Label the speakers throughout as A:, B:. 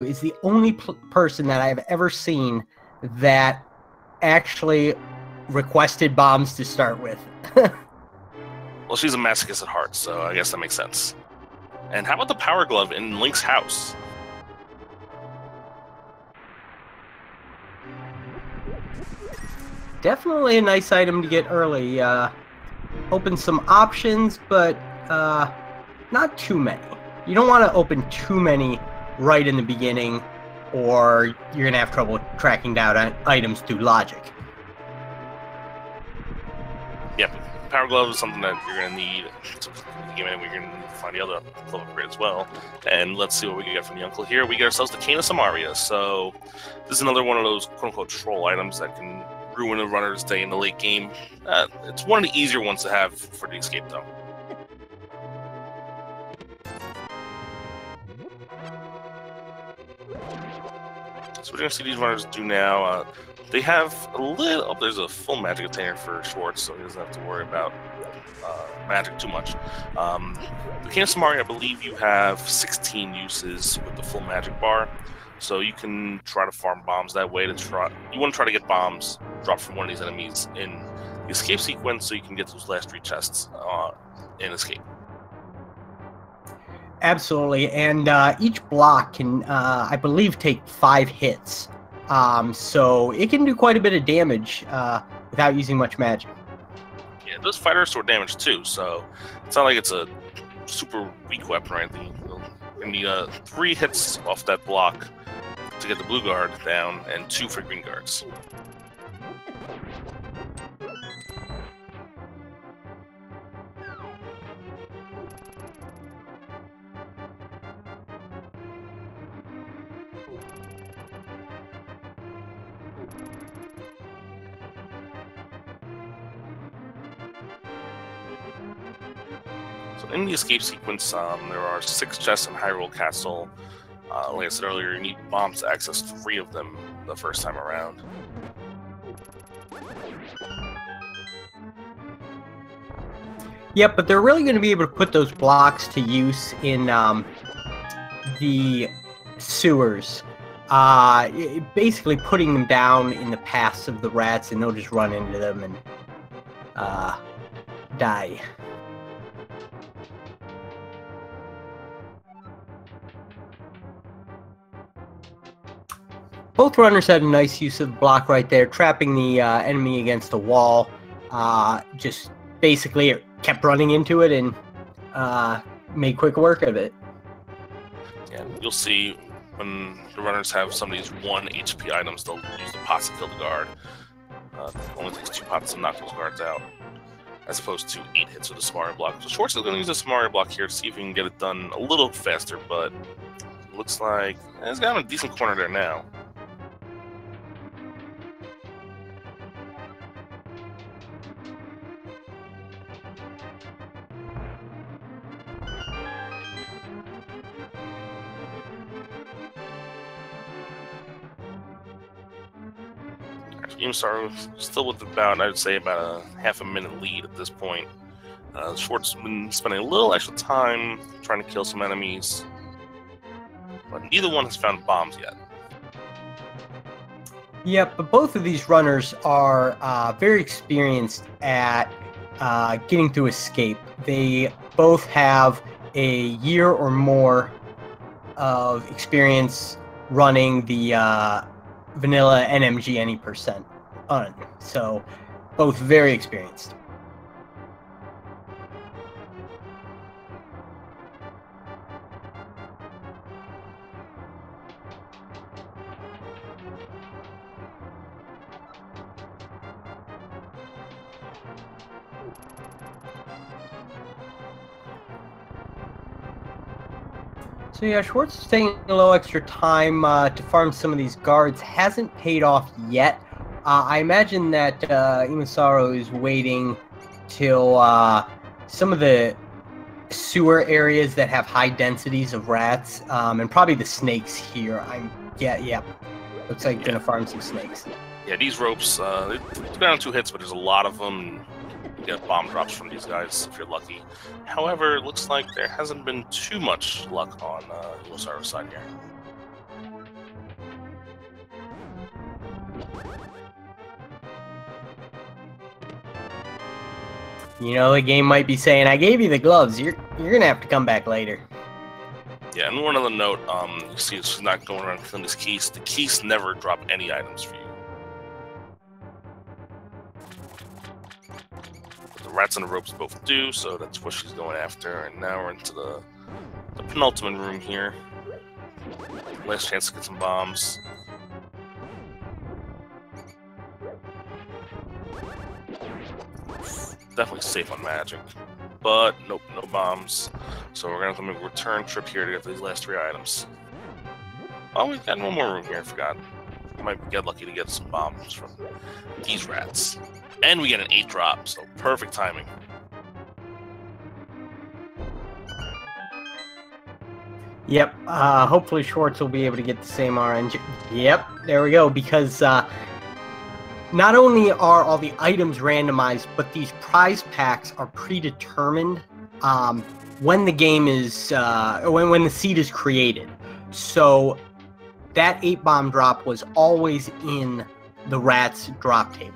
A: is the only person that I've ever seen that actually requested bombs to start with.
B: Well, she's a masochist at heart, so I guess that makes sense. And how about the power glove in Link's house?
A: Definitely a nice item to get early. Open some options, but not too many. You don't want to open too many right in the beginning, or you're going to have trouble tracking down items through logic.
B: Yep, power glove is something that you're going to need. We're going to find the other glove upgrade as well. And let's see what we can get from the uncle here. We get ourselves the Cane of Samaria. So this is another one of those quote-unquote troll items that can ruin a runner's day in the late game. It's one of the easier ones to have for the escape, though. So we're going to see these runners do now. They have a little... Oh, there's a full magic container for Schwartz, so he doesn't have to worry about magic too much. The Cane of Samaria, I believe you have 16 uses with the full magic bar. So you can try to farm bombs that way. You want to try to get bombs dropped from one of these enemies in the escape sequence so you can get those last 3 chests in escape.
A: Absolutely, and each block can, I believe, take 5 hits. So it can do quite a bit of damage without using much magic.
B: Yeah, those fighters sword damage too, so it's not like it's a super weak weapon or anything. You need 3 hits off that block to get the blue guard down, and 2 for green guards. So in the escape sequence, there are 6 chests in Hyrule Castle. Like I said earlier, you need bombs to access 3 of them the first time around.
A: Yep, but they're really going to be able to put those blocks to use in the sewers. Basically putting them down in the paths of the rats, and they'll just run into them and die. Both runners had a nice use of the block right there, trapping the enemy against the wall. Just basically kept running into it and made quick work of it.
B: Yeah, you'll see when the runners have some of these 1 HP items, they'll use the pots to kill the guard. It only takes 2 pots to knock those guards out, as opposed to 8 hits with a Samaria block. So Schwartz is going to use a Samaria block here to see if he can get it done a little faster, but it looks like he's got him in a decent corner there now. EmoSaru still with about, I'd say, about a half a minute lead at this point. Schwartz has been spending a little extra time trying to kill some enemies, but neither one has found bombs yet.
A: Yep, but both of these runners are very experienced at getting through escape. They both have a year or more of experience running the vanilla NMG any percent on, so both very experienced. So yeah, Schwartz is taking a little extra time to farm some of these guards. Hasn't paid off yet. I imagine that EmoSaru is waiting till some of the sewer areas that have high densities of rats, and probably the snakes here. Yeah. Looks like gonna farm some snakes.
B: Yeah, these ropes, they're down 2 hits, but there's a lot of them. You get bomb drops from these guys if you're lucky. However, it looks like there hasn't been too much luck on EmoSaru's side here.
A: You know, the game might be saying, I gave you the gloves, you're gonna have to come back later.
B: Yeah, and one other note, you see she's not going around killing these keys. The keys never drop any items for you. But the rats and the ropes both do, so that's what she's going after. And now we're into the penultimate room here. Last chance to get some bombs. Definitely safe on magic. But nope, no bombs. So we're gonna have to make a return trip here to get these last 3 items. Oh, we've got one more room here, I forgot. We might get lucky to get some bombs from these rats. And we get an 8 drop, so perfect timing.
A: Yep, hopefully Schwartz will be able to get the same RNG. Yep, there we go, because not only are all the items randomized, but these prize packs are predetermined when the game is, when the seed is created. So that 8 bomb drop was always in the rat's drop table.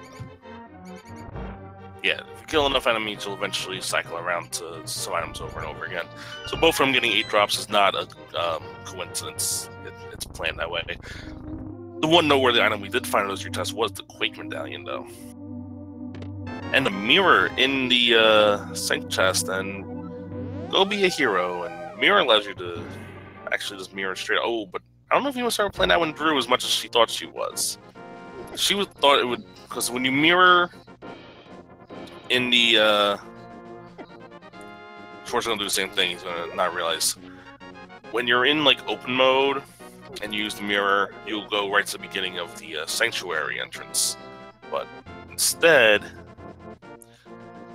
B: Yeah, if you kill enough enemies, you'll eventually cycle around to some items over and over again. So both of them getting 8 drops is not a coincidence. It's planned that way. The one noteworthy item we did find in those 3 tests was the Quake Medallion, though. And the mirror in the sync chest, and go be a hero. And mirror allows you to actually just mirror straight. Oh, but I don't know if you started playing that one Drew as much as she thought she was. She thought it would, because when you mirror in the Schwartz is gonna do the same thing. He's gonna not realize when you're in like open mode and use the mirror, you'll go right to the beginning of the sanctuary entrance. But instead,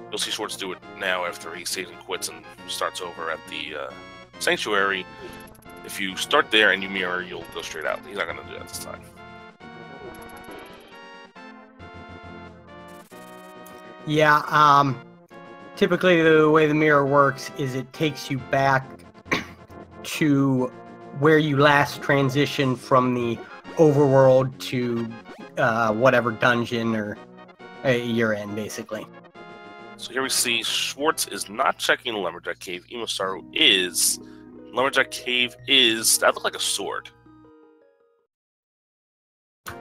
B: you'll see Schwartz do it now after he saves and quits and starts over at the sanctuary. If you start there and you mirror, you'll go straight out. He's not gonna do that this time.
A: Yeah, typically the way the mirror works is it takes you back to where you last transitioned from the overworld to whatever dungeon or you're in, basically.
B: So here we see Schwartz is not checking the Lumberjack Cave. EmoSaru is. Lumberjack Cave is... That looked like a sword.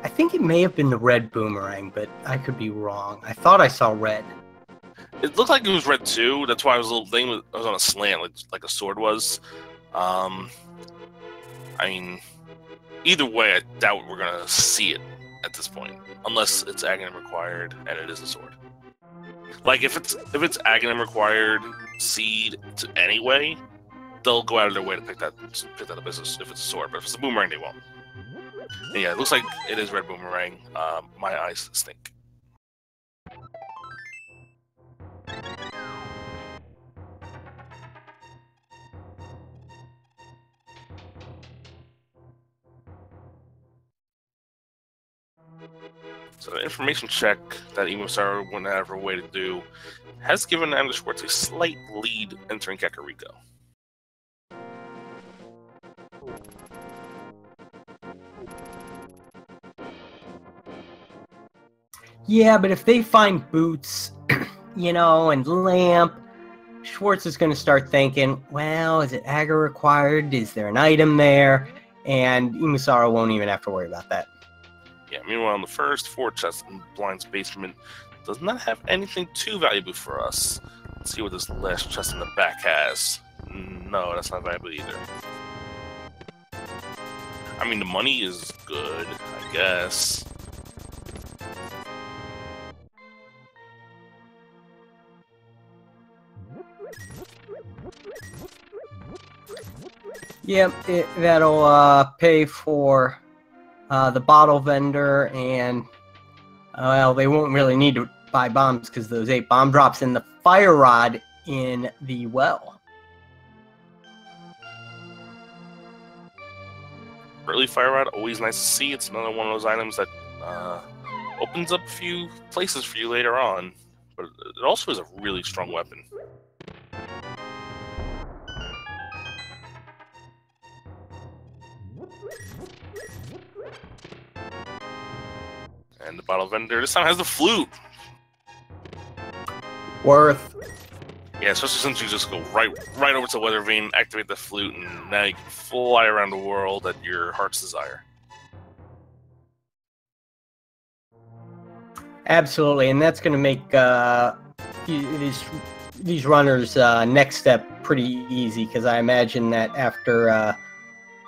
A: I think it may have been the red boomerang, but I could be wrong. I thought I saw red.
B: It looked like it was red too. That's why I was a little thing. I was on a slant, like a sword was. I mean, either way, I doubt we're gonna see it at this point, unless it's Aghanim required and it is a sword. Like if it's Aghanim required seed to anyway, they'll go out of their way to pick that up as if it's a sword. But if it's a boomerang, they won't. And yeah, it looks like it is red boomerang. My eyes stink. So the information check that EmoSaru went out of her way to do has given Amanda Schwartz a slight lead entering Kakariko.
A: Yeah, but if they find boots, you know, and lamp, Schwartz is going to start thinking, well, is it Aga required? Is there an item there? And EmoSaru won't even have to worry about that.
B: Yeah, meanwhile, the first 4 chests in Blind's basement does not have anything too valuable for us. Let's see what this last chest in the back has. No, that's not valuable either. I mean, the money is good, I guess.
A: Yep, that'll pay for the bottle vendor, and well, they won't really need to buy bombs because those 8 bomb drops in the fire rod in the well.
B: Early fire rod, always nice to see. It's another one of those items that opens up a few places for you later on, but it also is a really strong weapon. And the bottle vendor this time has the flute.
A: Worth
B: Yeah, especially since you just go right over to Weather Vane, activate the flute, and now you can fly around the world at your heart's desire.
A: Absolutely, and that's going to make these runners' next step pretty easy, because I imagine that after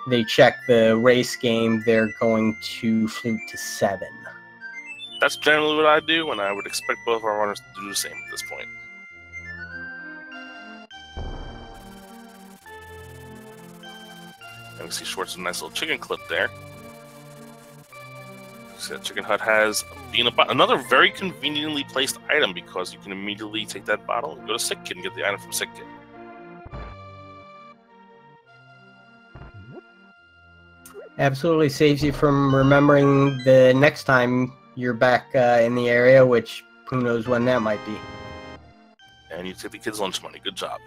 A: they check the race game, they're going to flute to 7.
B: That's generally what I do, and I would expect both of our runners to do the same at this point. And we see Schwartz with a nice little chicken clip there. So that chicken hut has another very conveniently placed item, because you can immediately take that bottle and go to Sick Kid and get the item from Sick Kid.
A: Absolutely saves you from remembering the next time you're back in the area, which who knows when that might be.
B: And you take the kid's lunch money. Good job.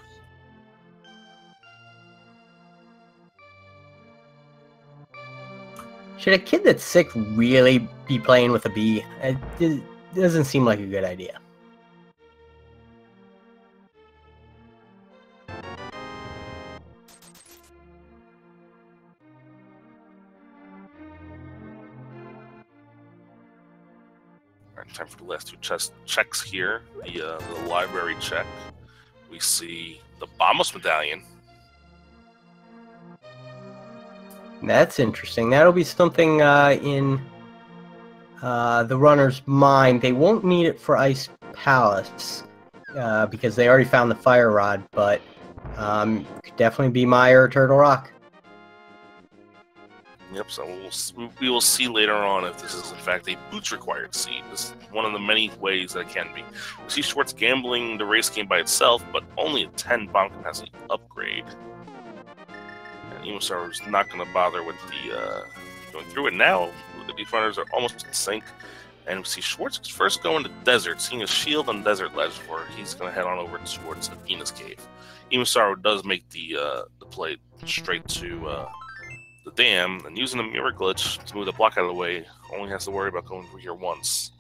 A: Should a kid that's sick really be playing with a bee? It doesn't seem like a good idea.
B: Alright, time for the last 2 checks here. The library check. We see the Bombos Medallion.
A: That's interesting. That'll be something in the runner's mind. They won't need it for Ice Palace because they already found the Fire Rod, but could definitely be Mire or Turtle Rock.
B: Yep, so we will see later on if this is in fact a boots required seed. This is one of the many ways that it can be. We see Schwartz gambling the race game by itself, but only a 10 bomb capacity upgrade. EmoSaru is not going to bother with the going through it now. These runners are almost in sync, and we see Schwartz first go into desert, seeing a shield on desert ledge before he's going to head on over towards Athena's cave. EmoSaru does make the play straight to the dam, and using the mirror glitch to move the block out of the way, only has to worry about going through here once.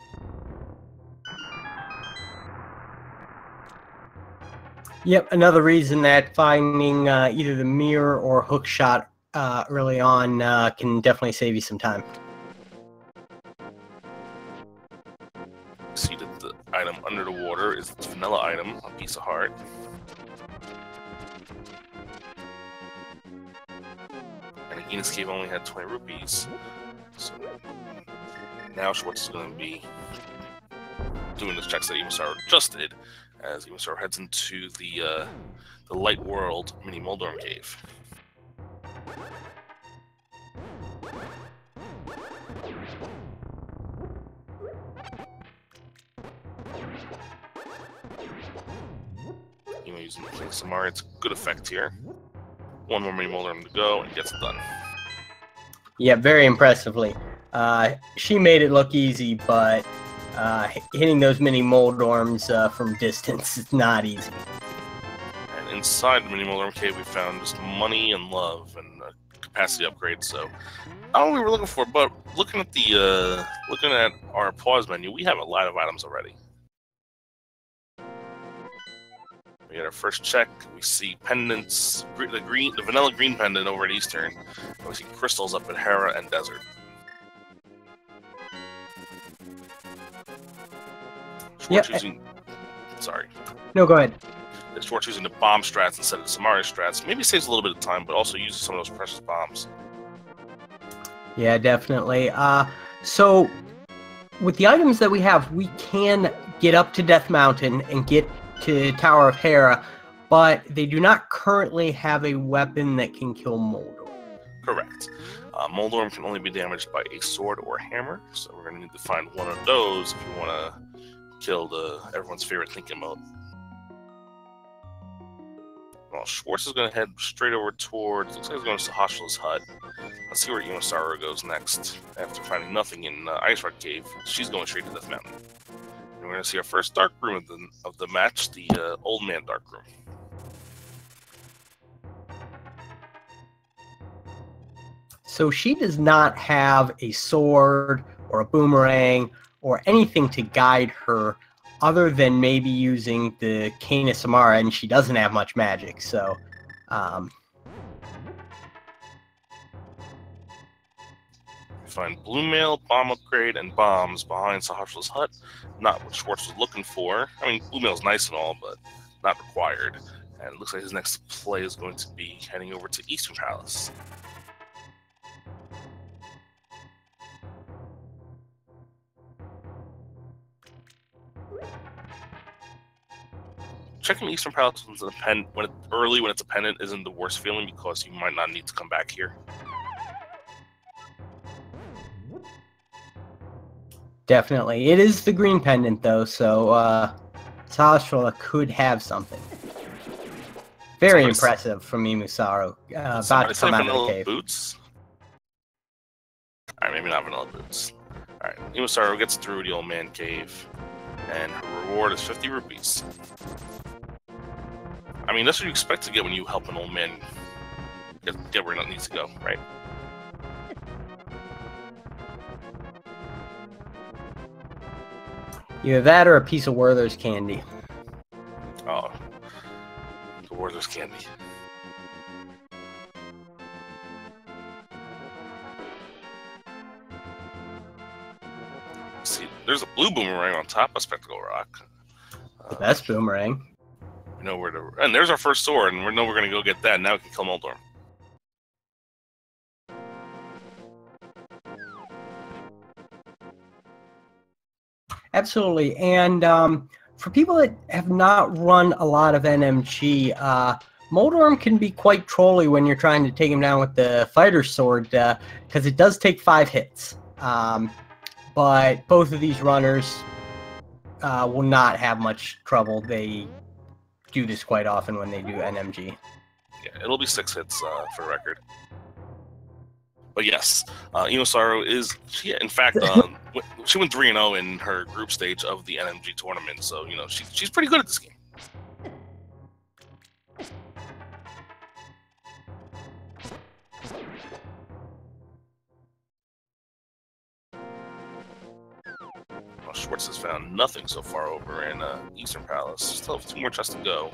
A: Yep, another reason that finding either the mirror or hook shot early on can definitely save you some time.
B: See that the item under the water is the vanilla item, a piece of heart. And Athena's cave only had 20 rupees. So now Schwartz is going to be doing the checks that EmoSaru just did, as EmoSaru heads into the Light World mini Moldorm cave. Emo using the King Samara, it's good effect here. One more mini Moldorm to go and gets it done.
A: Yeah, very impressively. She made it look easy, but hitting those mini Moldorms from distance is not easy.
B: And inside the mini Moldorm cave, we found just money and love and capacity upgrades. So I don't know what we were looking for, but looking at our pause menu, we have a lot of items already. We got our first check. We see pendants, the vanilla green pendant over at Eastern. And we see crystals up at Hera and Desert. Schwartz using, sorry.
A: No, go ahead.
B: Schwartz using the bomb strats instead of the Samari strats. Maybe saves a little bit of time, but also uses some of those precious bombs.
A: Yeah, definitely. So with the items that we have, we can get up to Death Mountain and get to Tower of Hera, but they do not currently have a weapon that can kill Moldorm.
B: Correct. Moldorm can only be damaged by a sword or hammer, so we're going to need to find one of those if you want to kill everyone's favorite Think emote. Well, Schwartz is going to head straight over towards, looks like he's going to Sahashla's hut. Let's see where EmoSaru goes next. After finding nothing in Ice Rock Cave, she's going straight to Death Mountain. And we're going to see our first dark room of the match, the Old Man Dark Room.
A: So she does not have a sword or a boomerang or anything to guide her other than maybe using the Canis Samara, and she doesn't have much magic, so...
B: Find blue mail, bomb upgrade, and bombs behind Sahasra's hut. Not what Schwartz was looking for. I mean, blue mail's nice and all, but not required. And it looks like his next play is going to be heading over to Eastern Palace. Checking Eastern Palace when it's a pendant isn't the worst feeling because you might not need to come back here.
A: Definitely. It is the green pendant, though, so Sahasra could have something. Very impressive from EmoSaru. About to come out of the cave.
B: Boots? Alright, maybe not vanilla boots. Alright, EmoSaru gets through the old man cave, and her reward is 50 rupees. I mean, that's what you expect to get when you help an old man get where he needs to go, right?
A: Either that or a piece of Werther's candy.
B: Oh, the Werther's candy. See, there's a blue boomerang on top of Spectacle Rock.
A: The best boomerang.
B: We know where to... And there's our first sword, and we know we're going to go get that. Now we can kill Moldorm.
A: Absolutely, and for people that have not run a lot of NMG, Moldorm can be quite trolly when you're trying to take him down with the fighter sword, because it does take 5 hits. But both of these runners will not have much trouble. They do this quite often when they do NMG.
B: Yeah, it'll be 6 hits for the record. But yes, EmoSaru is, in fact, she went 3-0 in her group stage of the NMG tournament, so, you know, she's pretty good at this game. Well, Schwartz has found nothing so far over in Eastern Palace. Still have 2 more chests to go.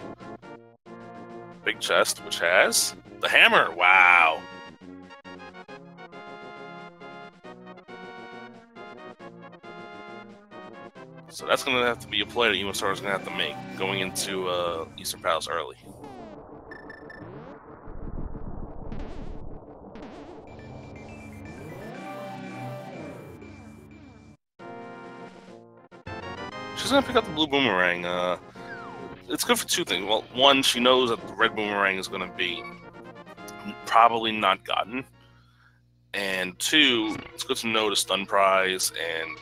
B: Big chest, which has the hammer. Wow. So that's going to have to be a play that EmoSaru is going to have to make, going into Eastern Palace early. She's going to pick up the blue boomerang. It's good for 2 things. Well, 1, she knows that the red boomerang is going to be probably not gotten. And 2, it's good to know the stun prize and...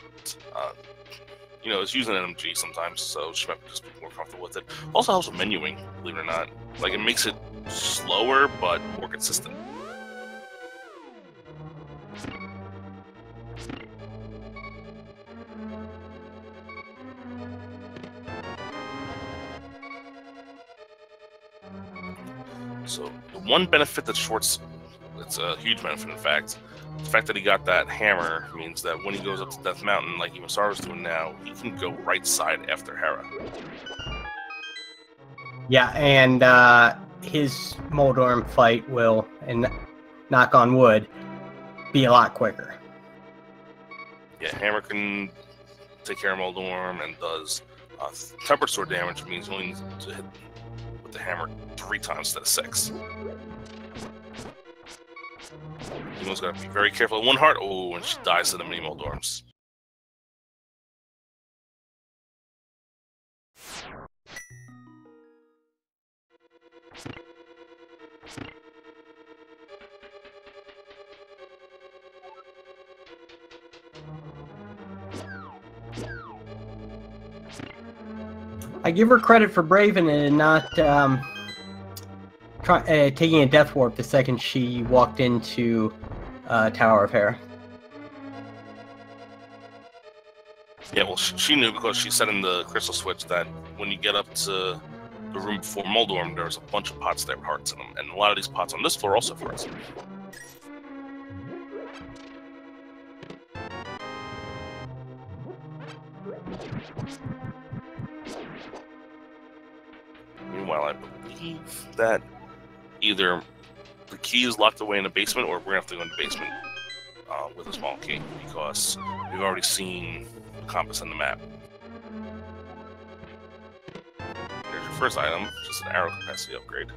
B: you know, it's using NMG sometimes, so she might just be more comfortable with it. Also helps with menuing, believe it or not. Like, it makes it slower, but more consistent. So, the one benefit that Schwartz... It's a huge benefit, in fact. The fact that he got that hammer means that when he goes up to Death Mountain, like EmoSaru's doing now, he can go right side after Hera.
A: Yeah, and his Moldorm fight will, and knock on wood, be a lot quicker.
B: Yeah, hammer can take care of Moldorm and does tempered sword damage, which means you only need to hit with the hammer 3 times instead of 6. Emo's got to be very careful. 1 heart. Oh, and she dies to the mini Moldorms.
A: I give her credit for braving it and not taking a death warp the second she walked into Tower of Hera.
B: Yeah, well, she knew because she said in the crystal switch that when you get up to the room before Moldorm, there's a bunch of pots that have hearts in them, and a lot of these pots on this floor also have hearts in them. while, I believe that either the key is locked away in the basement, or we're going to have to go in the basement with a small key, because we've already seen the compass on the map. There's your first item, just an arrow capacity upgrade.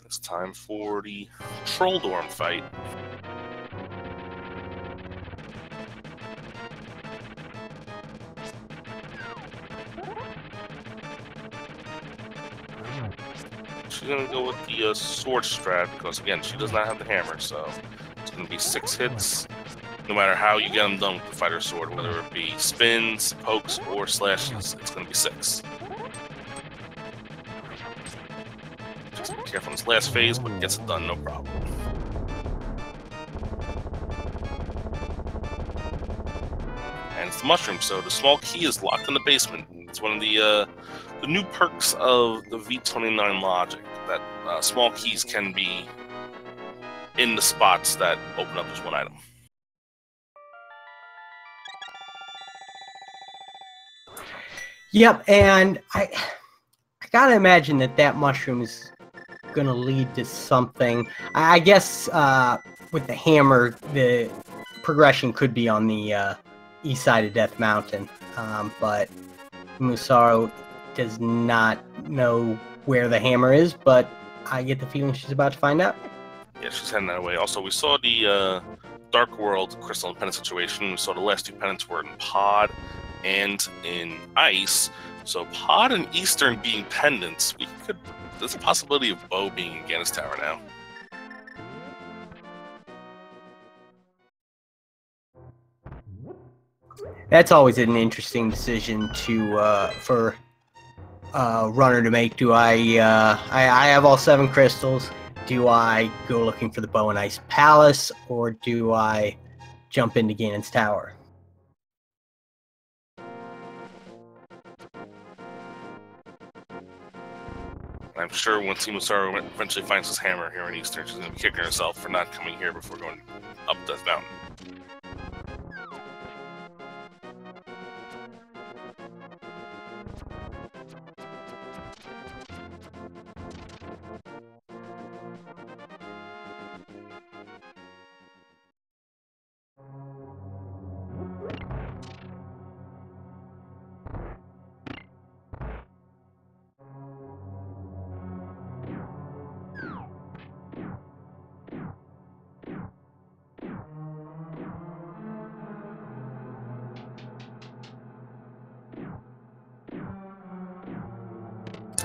B: It's time for the Troll Dorm fight. She's gonna go with the sword strat because, again, she does not have the hammer, so it's gonna be 6 hits. No matter how you get them done with the fighter sword, whether it be spins, pokes, or slashes, it's gonna be 6. Be careful in this last phase, but gets it done, no problem. And it's the mushroom, so the small key is locked in the basement. It's one of the new perks of the V29 logic, that small keys can be in the spots that open up as one item.
A: Yep, and I gotta imagine that mushroom is gonna lead to something. I guess with the hammer, the progression could be on the east side of Death Mountain, but EmoSaru does not know where the hammer is, but I get the feeling she's about to find out.
B: Yeah, she's heading that way. Also, we saw the Dark World Crystal and Pennant situation. We saw the last 2 pennants were in Pod and in Ice. So Pod and Eastern being pendants, there's a possibility of Bo being in Ganon's Tower now.
A: That's always an interesting decision for a runner to make. Do I have all 7 crystals? Do I go looking for the Bow and Ice Palace, or do I jump into Ganon's Tower?
B: I'm sure once EmoSaru eventually finds his hammer here in Eastern, she's going to be kicking herself for not coming here before going up Death Mountain.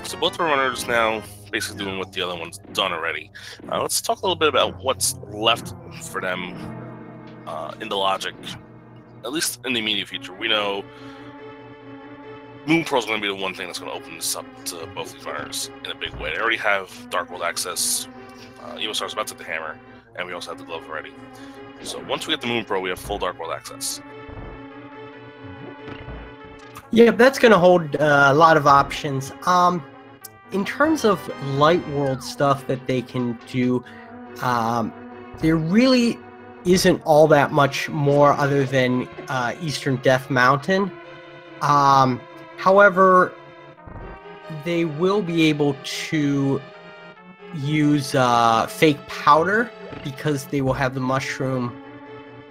B: So both the runners now basically doing what the other one's done already. Let's talk a little bit about what's left for them in the logic, at least in the immediate future. We know Moon Pearl's going to be the one thing that's going to open this up to both these runners in a big way. They already have Dark World access. EmoSaru's about to get the hammer, and we also have the glove already. So once we get the Moon Pearl, we have full Dark World access.
A: Yeah, that's going to hold a lot of options. In terms of Light World stuff that they can do, there really isn't all that much more other than Eastern Death Mountain. However, they will be able to use fake powder because they will have the mushroom,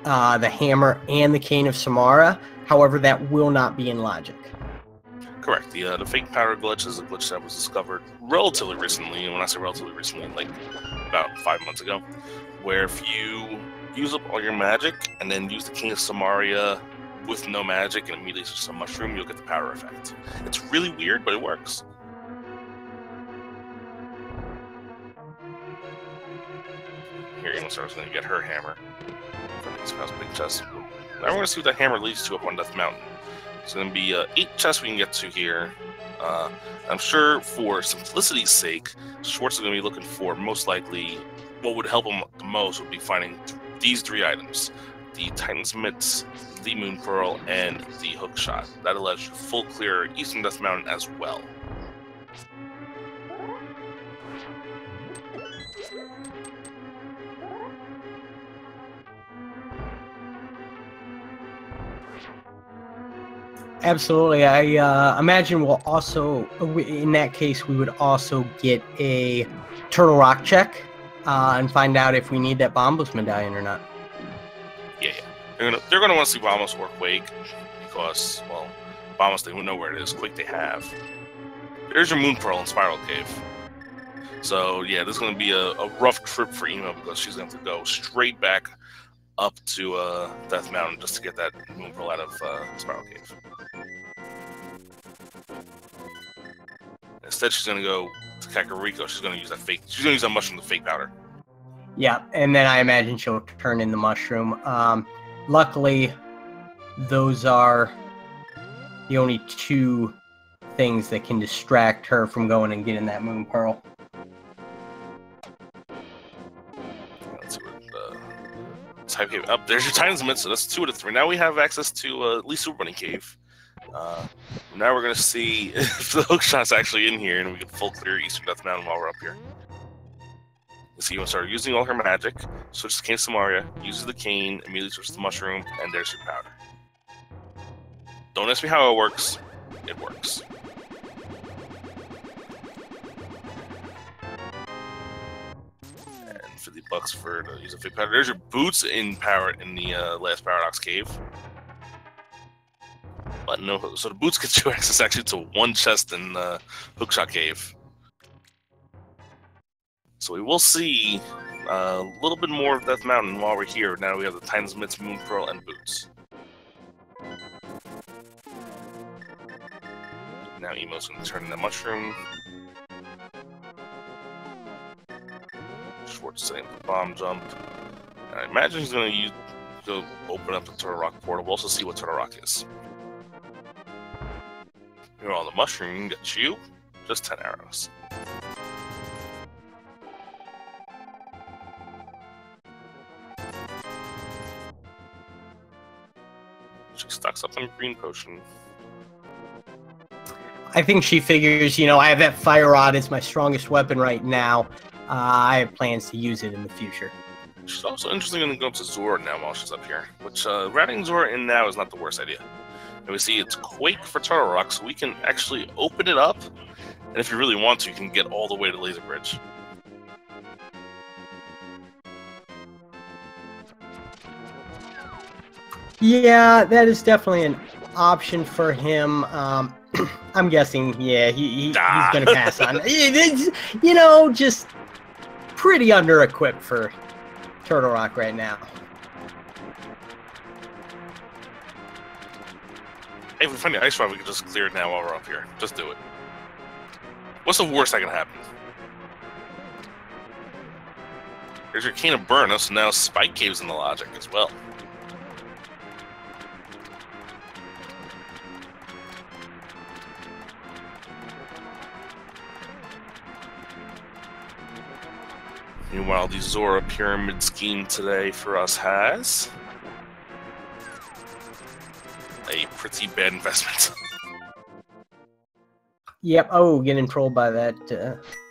A: the hammer, and the cane of Samara. However, that will not be in logic.
B: Correct. The fake powder glitch is a glitch that was discovered relatively recently, and when I say relatively recently, like about 5 months ago, where if you use up all your magic and then use the King of Samaria with no magic and immediately switch to mushroom, you'll get the powder effect. It's really weird, but it works. Here, EmoSaru's going to get her hammer from this big chest. Now we're going to see what that hammer leads to up on Death Mountain. It's going to be 8 chests we can get to here. I'm sure for simplicity's sake, Schwartz is going to be looking for, most likely, what would help him the most would be finding these 3 items. The Titan's Mitts, the Moon Pearl, and the Hook Shot. That allows you full clear Eastern Death Mountain as well.
A: Absolutely. I imagine we'll also, in that case, we would also get a Turtle Rock check and find out if we need that Bombos medallion or not.
B: Yeah. They're gonna want to see Bombos or Quake because, well, Bombos they won't know where it is. Quake they have. There's your Moon Pearl and Spiral Cave. So yeah, this is gonna be a rough trip for Emo because she's gonna have to go straight back up to Death Mountain just to get that Moon Pearl out of Spiral Cave. Instead, she's gonna go to Kakariko. She's gonna use that fake. She's gonna use that mushroom, the fake powder.
A: Yeah, and then I imagine she'll turn in the mushroom. Luckily, those are the only two things that can distract her from going and getting that Moon Pearl.
B: Let's see what type cave up. There's your Titan's Mid, so that's 2 out of 3. Now we have access to at least Super Bunny Cave. Now we're gonna see if the hookshot's actually in here, and we can full clear Eastern Death Mountain while we're up here. Let's see, you want to start using all her magic. Switches to Cane Samaria, uses the cane, immediately switches to mushroom, and there's your powder. Don't ask me how it works. It works. And $50 for to use a fake powder. There's your boots in the last Paradox Cave. But no, so the boots get you access actually to one chest in Hookshot Cave. So we will see a little bit more of Death Mountain while we're here. Now we have the Titan's Mitts, Moon Pearl, and boots. Now Emo's going to turn in the mushroom. Schwartz setting up the bomb jump. And I imagine he's going to go open up the Turtle Rock portal. We'll also see what Turtle Rock is. You're on the mushroom, get you just 10 arrows. She stocks up on green potion.
A: I think she figures, you know, I have that Fire Rod as my strongest weapon right now. I have plans to use it in the future.
B: She's also interestingly going to go up to Zora now while she's up here, which routing Zora in now is not the worst idea. And we see it's Quake for Turtle Rock, so we can actually open it up, and if you really want to, you can get all the way to Laser Bridge.
A: Yeah, that is definitely an option for him. I'm guessing, yeah, he's going to pass on. It's, you know, just pretty under-equipped for Turtle Rock right now.
B: Hey, if we find the ice rod, we can just clear it now while we're up here. Just do it. What's the worst that can happen? There's your Cane of Burn, so now Spike Cave's in the logic as well. Meanwhile, the Zora Pyramid scheme today for us has a pretty bad investment.
A: Yep. Oh, getting trolled by that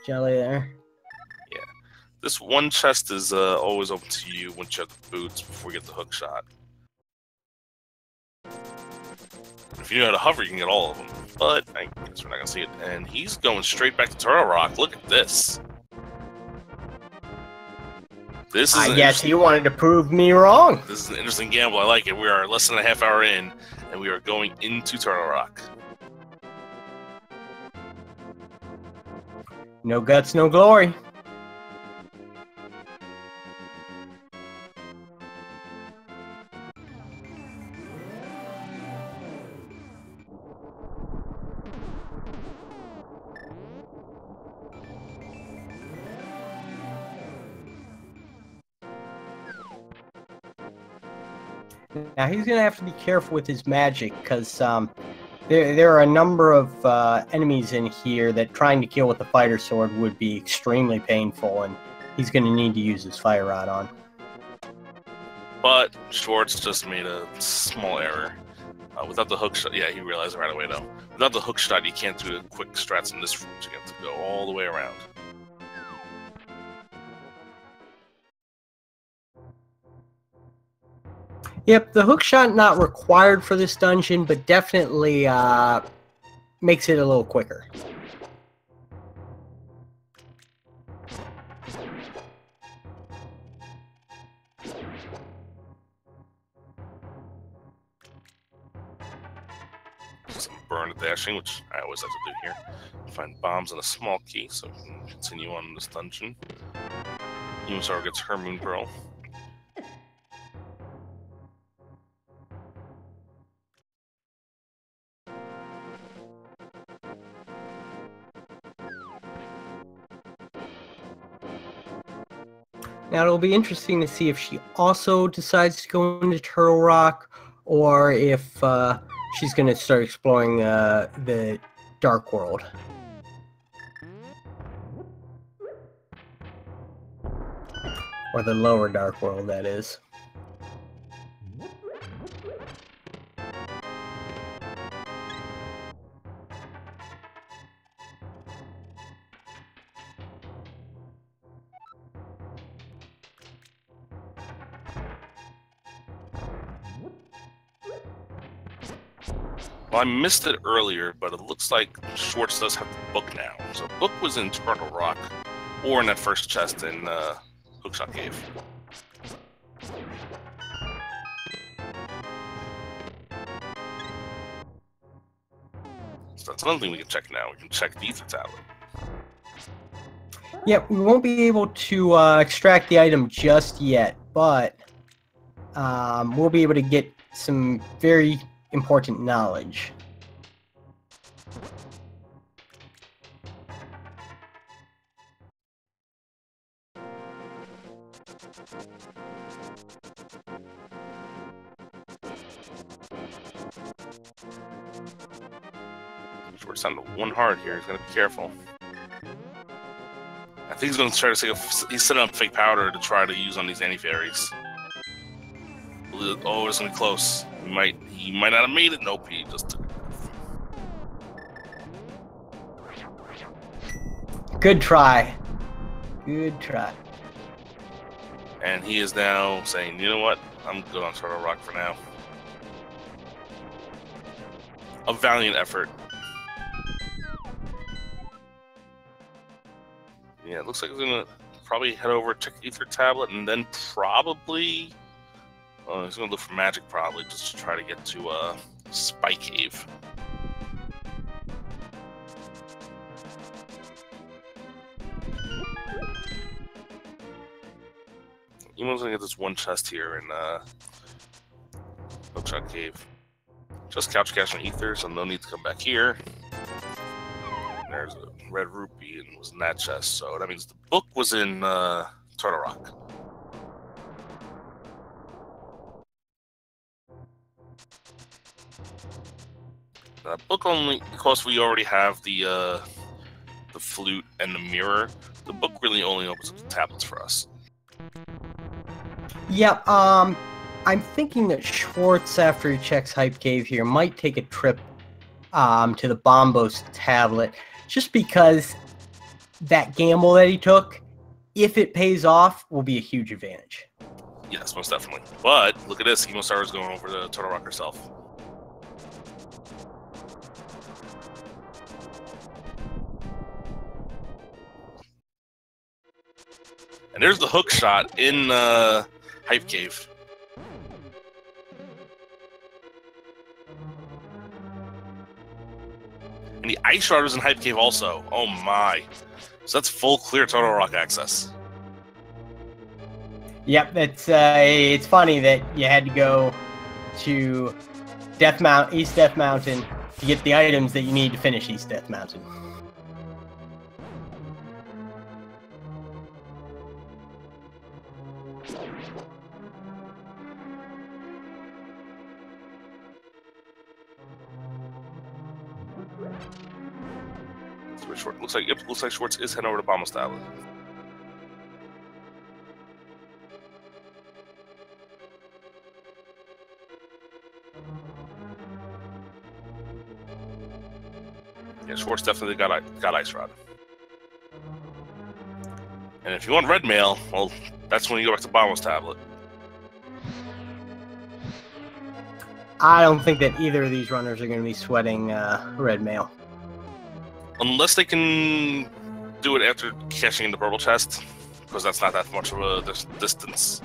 A: jelly there.
B: Yeah. This one chest is always open to you once you have the boots before you get the hook shot. If you know how to hover, you can get all of them. But I guess we're not going to see it. And he's going straight back to Turtle Rock. Look at this.
A: I guess you wanted to prove me wrong.
B: This is an interesting gamble. I like it. We are less than a half hour in, and we are going into Turtle Rock.
A: No guts, no glory. Now he's going to have to be careful with his magic because there are a number of enemies in here that trying to kill with the fighter sword would be extremely painful, and he's going to need to use his Fire Rod on.
B: But Schwartz just made a small error. Without the hook shot, yeah, he realized it right away though. Without the hook shot, you can't do the quick strats in this room, so you have to go all the way around.
A: Yep, the hookshot not required for this dungeon, but definitely makes it a little quicker.
B: Some burn dashing, which I always have to do here. Find bombs and a small key, so we can continue on this dungeon. EmoSaru gets her Moon Pearl.
A: Now it'll be interesting to see if she also decides to go into Turtle Rock, or if she's going to start exploring the Dark World. Or the lower Dark World, that is.
B: Well, I missed it earlier, but it looks like Schwartz does have the book now. So the book was in Turtle Rock, or in that first chest in Hookshot Cave. So that's another thing we can check now. We can check the ether tablet.
A: Yep, we won't be able to extract the item just yet, but we'll be able to get some very important knowledge.
B: Schwartz down to one heart here. He's gonna be careful. I think he's gonna try to he's setting up fake powder to try to use on these anti-fairies. Oh, it's gonna be close. He might not have made it. Nope, he just took it.
A: Good try. Good try.
B: And he is now saying, you know what? I'm good on Turtle Rock for now. A valiant effort. Yeah, it looks like he's gonna probably head over, check the ether tablet, and then probably he's gonna look for magic, probably just to try to get to Spy Cave. Emo's gonna get this one chest here in Hookshot Cave. Just couch cash on ether, so no need to come back here. And there's a red rupee and was in that chest, so that means the book was in Turtle Rock. The book only, because we already have the flute and the mirror, the book really only opens up the tablets for us.
A: Yeah, I'm thinking that Schwartz, after he checks Hype Cave here, might take a trip to the Bombos tablet, just because that gamble that he took, if it pays off, will be a huge advantage.
B: Yes, most definitely. But look at this, EmoSaru is going over to Turtle Rock herself. And there's the hook shot in Hype Cave. And the ice shard was in Hype Cave also. Oh my. So that's full clear Turtle Rock access.
A: Yep, it's funny that you had to go to East Death Mountain to get the items that you need to finish East Death Mountain.
B: Looks like Schwartz is heading over to Bombos tablet. Yeah, Schwartz definitely got Ice Rod. And if you want red mail, well, that's when you go back to Bombos tablet.
A: I don't think that either of these runners are going to be sweating red mail.
B: Unless they can do it after cashing in the purple chest, because that's not that much of a distance.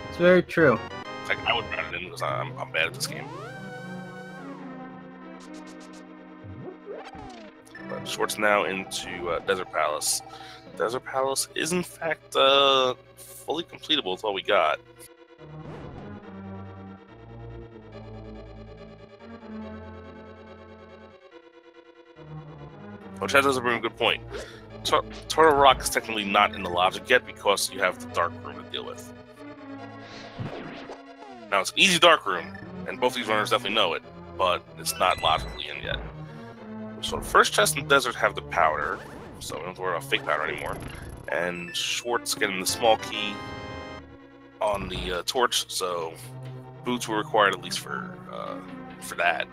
A: It's very true.
B: Like, I would run it in because I'm bad at this game. But Schwartz now into Desert Palace. Desert Palace is in fact fully completable with all we got. Which has a very good point. Turtle Rock is technically not in the logic yet because you have the dark room to deal with. Now it's an easy dark room, and both these runners definitely know it, but it's not logically in yet. So the first chest in the desert have the powder, so we don't have to worry about fake powder anymore. And Schwartz getting the small key on the torch, so boots were required at least for that.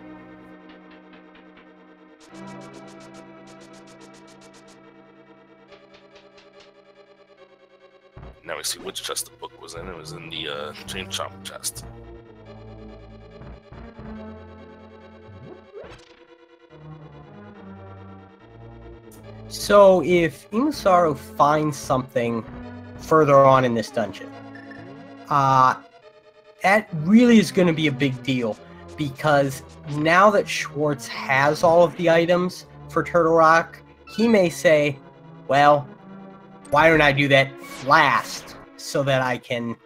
B: Now we see which chest the book was in. It was in the chain chomp chest.
A: So if EmoSaru finds something further on in this dungeon, that really is going to be a big deal, because now that Schwartz has all of the items for Turtle Rock, he may say, well, why don't I do that last so that I can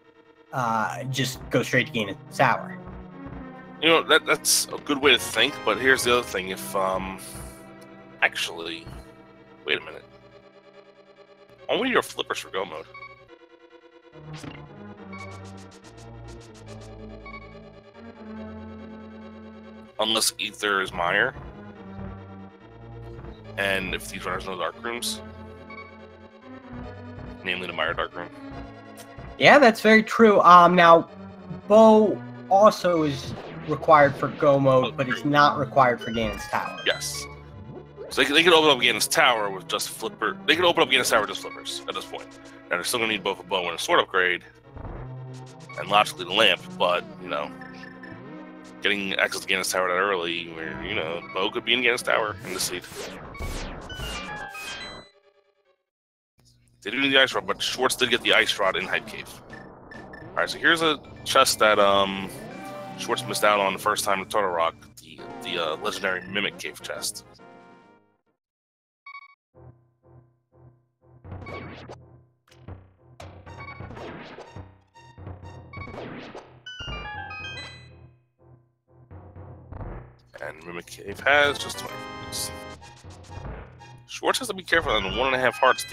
A: just go straight to Ganon's Tower?
B: You know, that's a good way to think, but here's the other thing. If, actually, wait a minute. Only your flippers for go mode. Unless Ether is Meyer. And if these runners know dark rooms. Namely the Meyer dark room.
A: Yeah, that's very true. Now, Bo also is required for go mode, but is not required for Ganon's Tower.
B: Yes. So they can open up Ganon's Tower with just flipper. They can open up Ganon's Tower with just flippers at this point. Now they're still gonna need both a bow and a sword upgrade, and logically the lamp. But you know, getting access to Ganon's Tower that early, where you know Bo could be in Ganon's Tower in the seat. They do need the ice rod, but Schwartz did get the ice rod in Hype Cave. All right, so here's a chest that Schwartz missed out on the first time in Turtle Rock, the legendary Mimic Cave chest. And Mimic Cave has just 20 points. Schwartz has to be careful on the 1.5 hearts.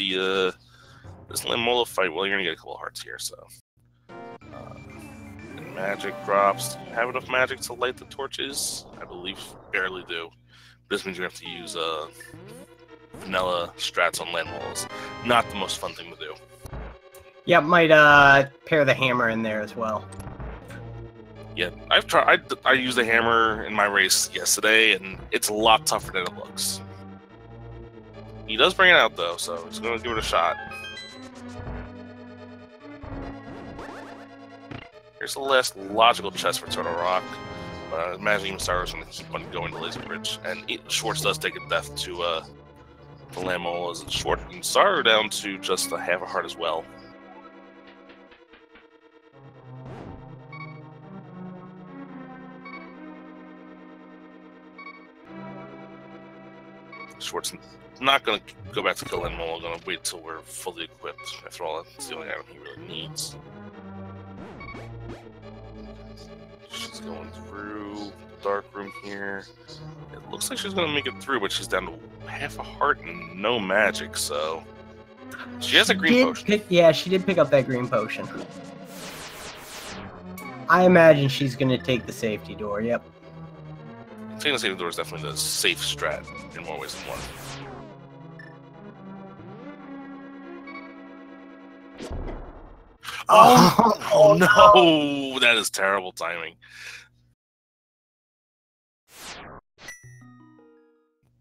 B: This Lamola fight, well, you're gonna get a couple of hearts here, so. And magic drops. Do you have enough magic to light the torches? I believe barely do. This means you have to use vanilla strats on landmolls. Not the most fun thing to do.
A: Yeah, might pair the hammer in there as well.
B: Yeah, I've tried. I used a hammer in my race yesterday, and it's a lot tougher than it looks. He does bring it out though, so he's gonna give it a shot. Here's the last logical chest for Turtle Rock. But I imagine EmoSaru is going to keep on going to Laser Bridge. And Schwartz does take a death to the Lamolas. And EmoSaru down to just a half a heart as well. Schwartz not going to go back to kill Lamola. Going to wait till we're fully equipped. After all, that's the only item he really needs. She's going through the dark room here. It looks like she's going to make it through, but she's down to half a heart and no magic, so... She has a green potion.
A: Yeah, she did pick up that green potion. I imagine she's going to take the safety door, yep.
B: Taking the safety door is definitely the safe strat in more ways than one. Oh no! That is terrible timing.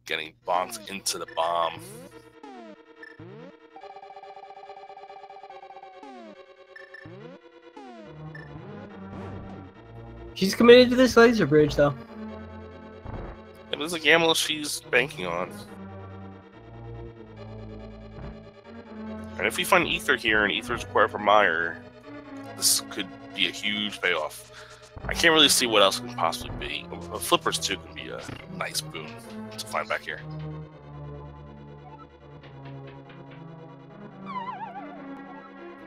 B: Getting bonked into the bomb.
A: She's committed to this laser bridge, though.
B: It was a gamble she's banking on. And if we find Ether here, and Ether's required for Meyer, this could be a huge payoff. I can't really see what else it can possibly be. Flippers, too, can be a nice boon to find back here.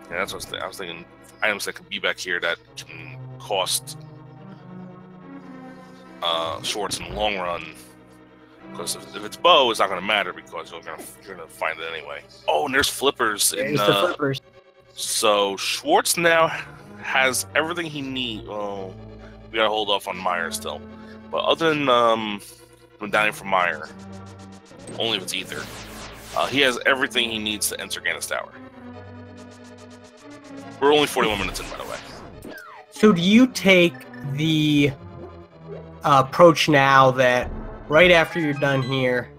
B: Yeah, that's what I was thinking. Items that could be back here that can cost Schwartz in the long run. Because if it's bow, it's not going to matter because you're gonna find it anyway. Oh, and there's flippers.
A: There's the flippers.
B: So Schwartz now has everything he needs. Oh, we gotta hold off on Meyer still. But other than medallion from Meyer, only if it's Ether, he has everything he needs to enter Ganon's Tower. We're only 41 minutes in, by the way.
A: So do you take the approach now that right after you're done here,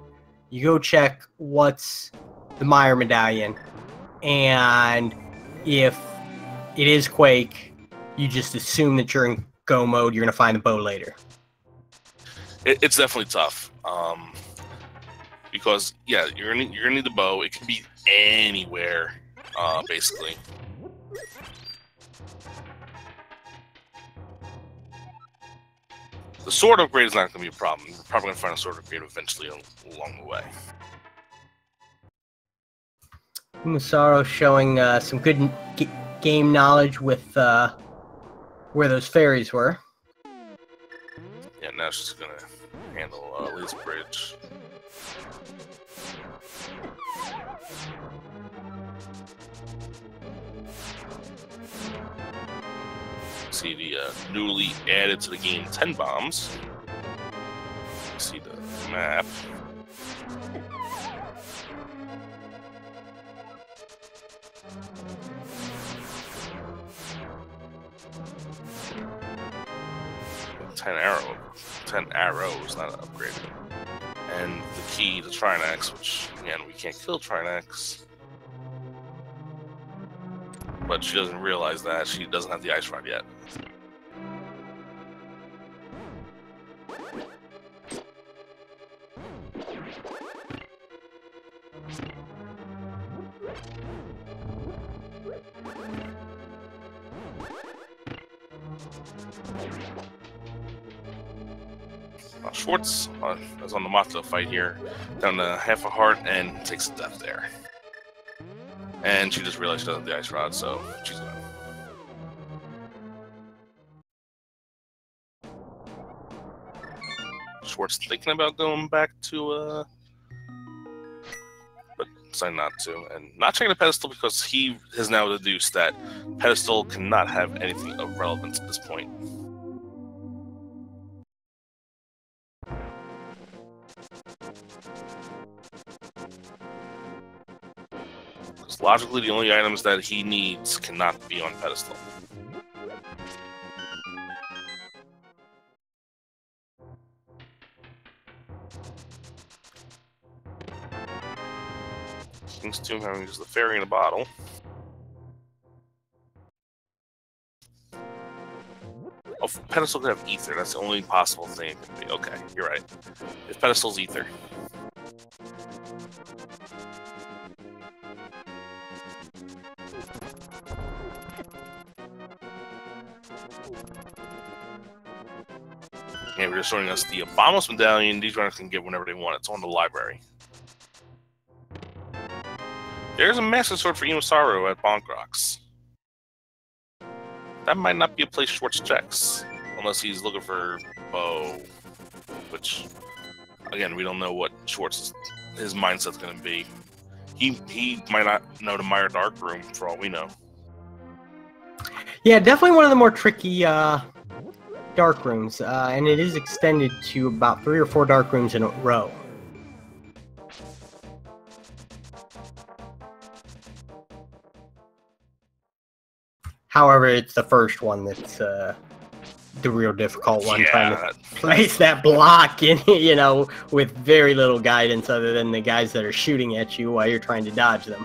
A: you go check what's the Meyer medallion, and if it is Quake, you just assume that you're in go mode, you're going to find the bow later?
B: It's definitely tough. Because, yeah, you're gonna need the bow. It can be anywhere, basically. The sword upgrade is not going to be a problem. You're probably going to find a sword upgrade eventually along the way.
A: EmoSaru showing some good game knowledge with where those fairies were.
B: Yeah, now she's going to handle Lee's bridge. See the newly added to the game 10 bombs. See the map. Ten arrows, not upgraded. And the key to Trinax, which again we can't kill Trinax. But she doesn't realize that she doesn't have the ice rod yet. Schwartz is on the Mata fight here, down to half a heart, and takes a death there. And she just realized she doesn't have the ice rod, so she's done. Schwartz thinking about going back to, but decided not to. And not checking the pedestal because he has now deduced that pedestal cannot have anything of relevance at this point. Logically, the only items that he needs cannot be on pedestal. King's Tomb having just the fairy in a bottle. Oh, pedestal could have ether. That's the only possible thing it could be. Okay, you're right. If pedestal's ether. Yeah, we're just showing us the Obama's medallion. These runners can get whenever they want. It's on the library. There's a Master Sword for EmoSaru at Bonkrox. That might not be a place Schwartz checks. Unless he's looking for bow. Which, again, we don't know what Schwartz's his mindset's going to be. He might not know the Meyer Dark Room, for all we know.
A: Yeah, definitely one of the more tricky dark rooms, and it is extended to about 3 or 4 dark rooms in a row. However, it's the first one that's the real difficult one, trying to place that block in, you know, with very little guidance other than the guys that are shooting at you while you're trying to dodge them.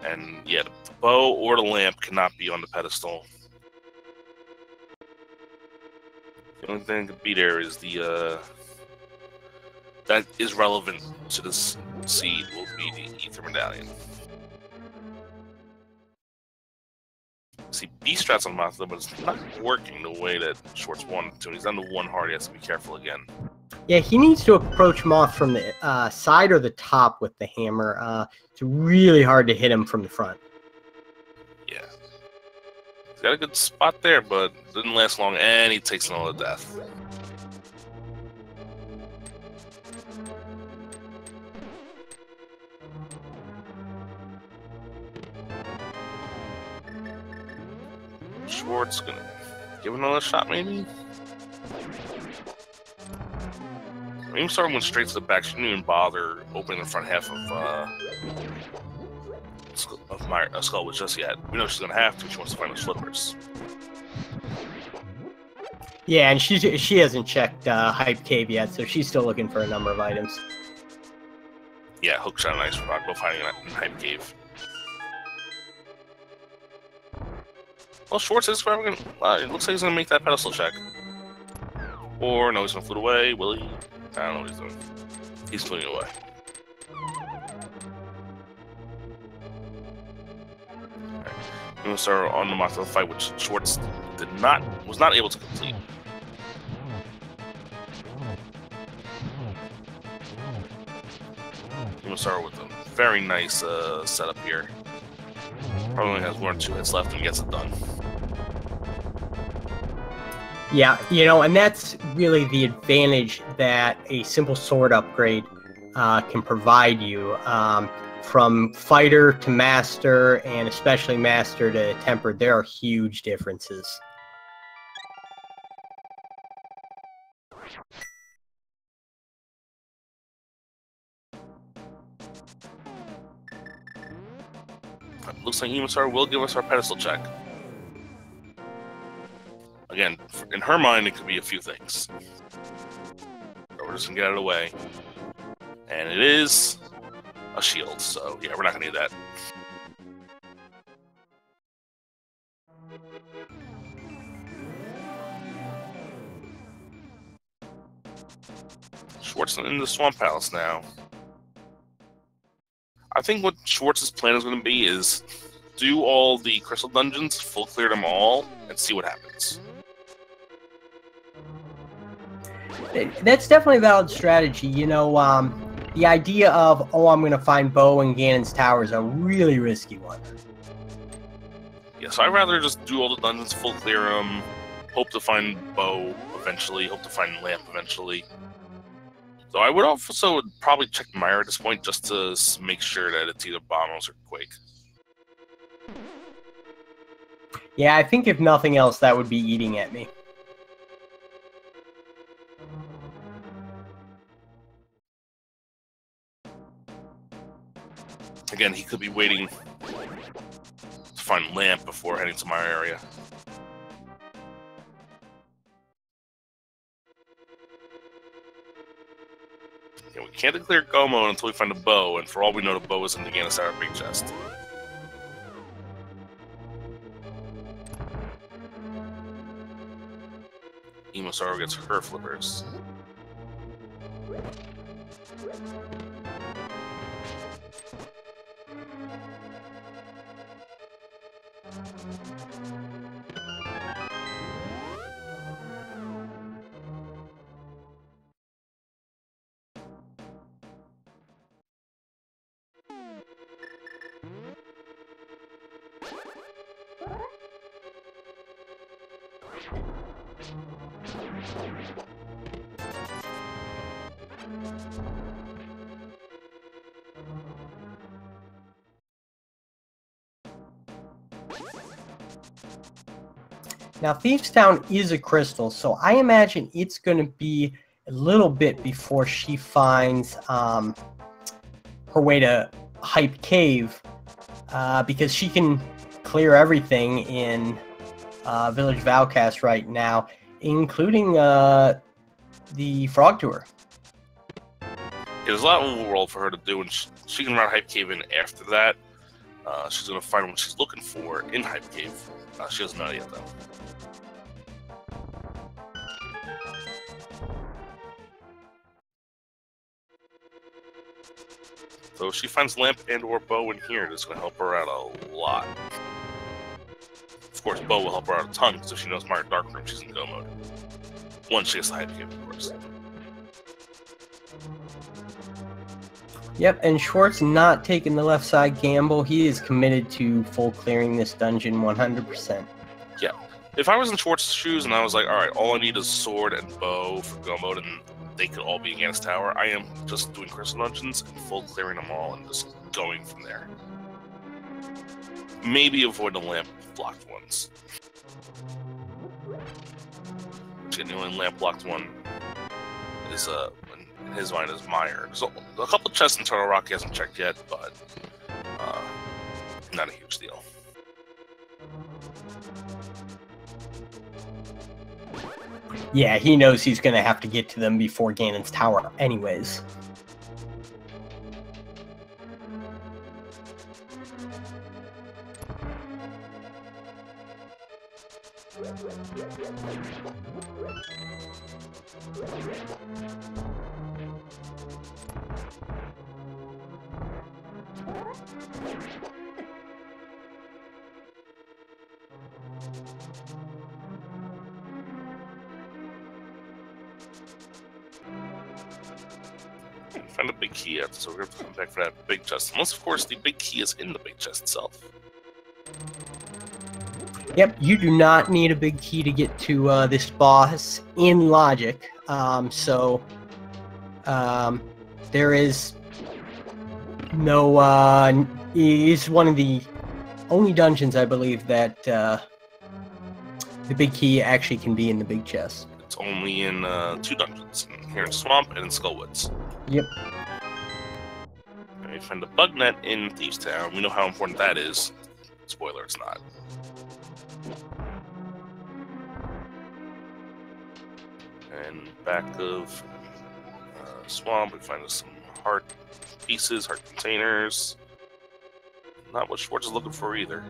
B: And yeah, the bow or the lamp cannot be on the pedestal. The only thing that could be there is the that is relevant to this seed will be the ether medallion. See, B-strat's on Mazda, but it's not working the way that Schwartz wanted to. He's on the one heart. He has to be careful again.
A: Yeah, he needs to approach Moth from the side or the top with the hammer. It's really hard to hit him from the front.
B: Yeah. He's got a good spot there, but didn't last long, and he takes another death. Schwartz gonna give another shot, maybe? EmoSaru went straight to the back. She didn't even bother opening the front half of my skull with just yet. We know she's gonna have to. She wants to find those flippers.
A: Yeah, and she hasn't checked Hype Cave yet, so she's still looking for a number of items.
B: Yeah, hookshot and ice rock, both hiding in Hype Cave. Well, Schwartz is probably gonna. It looks like he's gonna make that pedestal check. Or no, he's gonna float away. Will he? I don't know what he's doing. He's floating away. Right. EmoSaru on the Moth of the fight, which Schwartz was not able to complete. EmoSaru with a very nice setup here. Probably only has 1 or 2 hits left and gets it done.
A: Yeah, you know, and that's really the advantage that a simple sword upgrade can provide you. From fighter to master, and especially master to tempered, there are huge differences.
B: Looks like EmoSaru will give us our pedestal check. Again, in her mind, it could be a few things. So we're just gonna get out of the way. And it is a shield, so yeah, we're not gonna need that. Schwartz in the Swamp Palace now. I think what Schwartz's plan is going to be is do all the crystal dungeons, full clear them all, and see what happens.
A: That's definitely a valid strategy. You know, the idea of, oh, I'm going to find Bo and Ganon's tower is a really risky one.
B: Yeah, so I'd rather just do all the dungeons, full clear them, hope to find Bo eventually, hope to find Lamp eventually. So I would also probably check Myra at this point just to make sure that it's either Bonos or Quake.
A: Yeah, I think if nothing else, that would be eating at me.
B: Again, he could be waiting to find Lamp before heading to my area. Yeah, we can't declare go mode until we find a bow, and for all we know, the bow is in the EmoSaru big chest. EmoSaru gets her flippers.
A: Now, Thieves Town is a crystal, so I imagine it's going to be a little bit before she finds her way to Hype Cave, because she can clear everything in Village Valcast right now, including the Frog Tour.
B: Yeah, there's a lot of world for her to do, and she can run Hype Cave in after that. She's going to find what she's looking for in Hype Cave. She doesn't know yet, though. So she finds Lamp and or Bow in here. That's going to help her out a lot. Of course, Bow will help her out a ton, because if she knows Mire Dark Room, she's in go mode. Once she has the Hype Cave, of course.
A: Yep, and Schwartz not taking the left side gamble. He is committed to full clearing this dungeon 100%.
B: Yeah. If I was in Schwartz's shoes and I was like, alright, all I need is Sword and Bow for go mode, and they could all be in Ganon's Tower, I am just doing Crystal Dungeons and full clearing them all and just going from there. Maybe avoid the lamp blocked ones. Which, the only lamp blocked one is, in his mind, is Mire. There's a couple chests in Turtle Rock he hasn't checked yet, but not a huge deal.
A: Yeah, he knows he's going to have to get to them before Ganon's Tower anyways.
B: Find a big key yet, so we're going to come back for that big chest. Unless, of course, the big key is in the big chest itself.
A: Yep, you do not need a big key to get to this boss in logic. There is no... it's one of the only dungeons, I believe, that the big key actually can be in the big chest.
B: It's only in 2 dungeons, here in Swamp and in Skullwoods.
A: Yep.
B: And we find the bug net in Thieves Town. We know how important that is. Spoiler, it's not. And back of Swamp, we find some heart pieces, heart containers. Not what Schwartz is looking for either.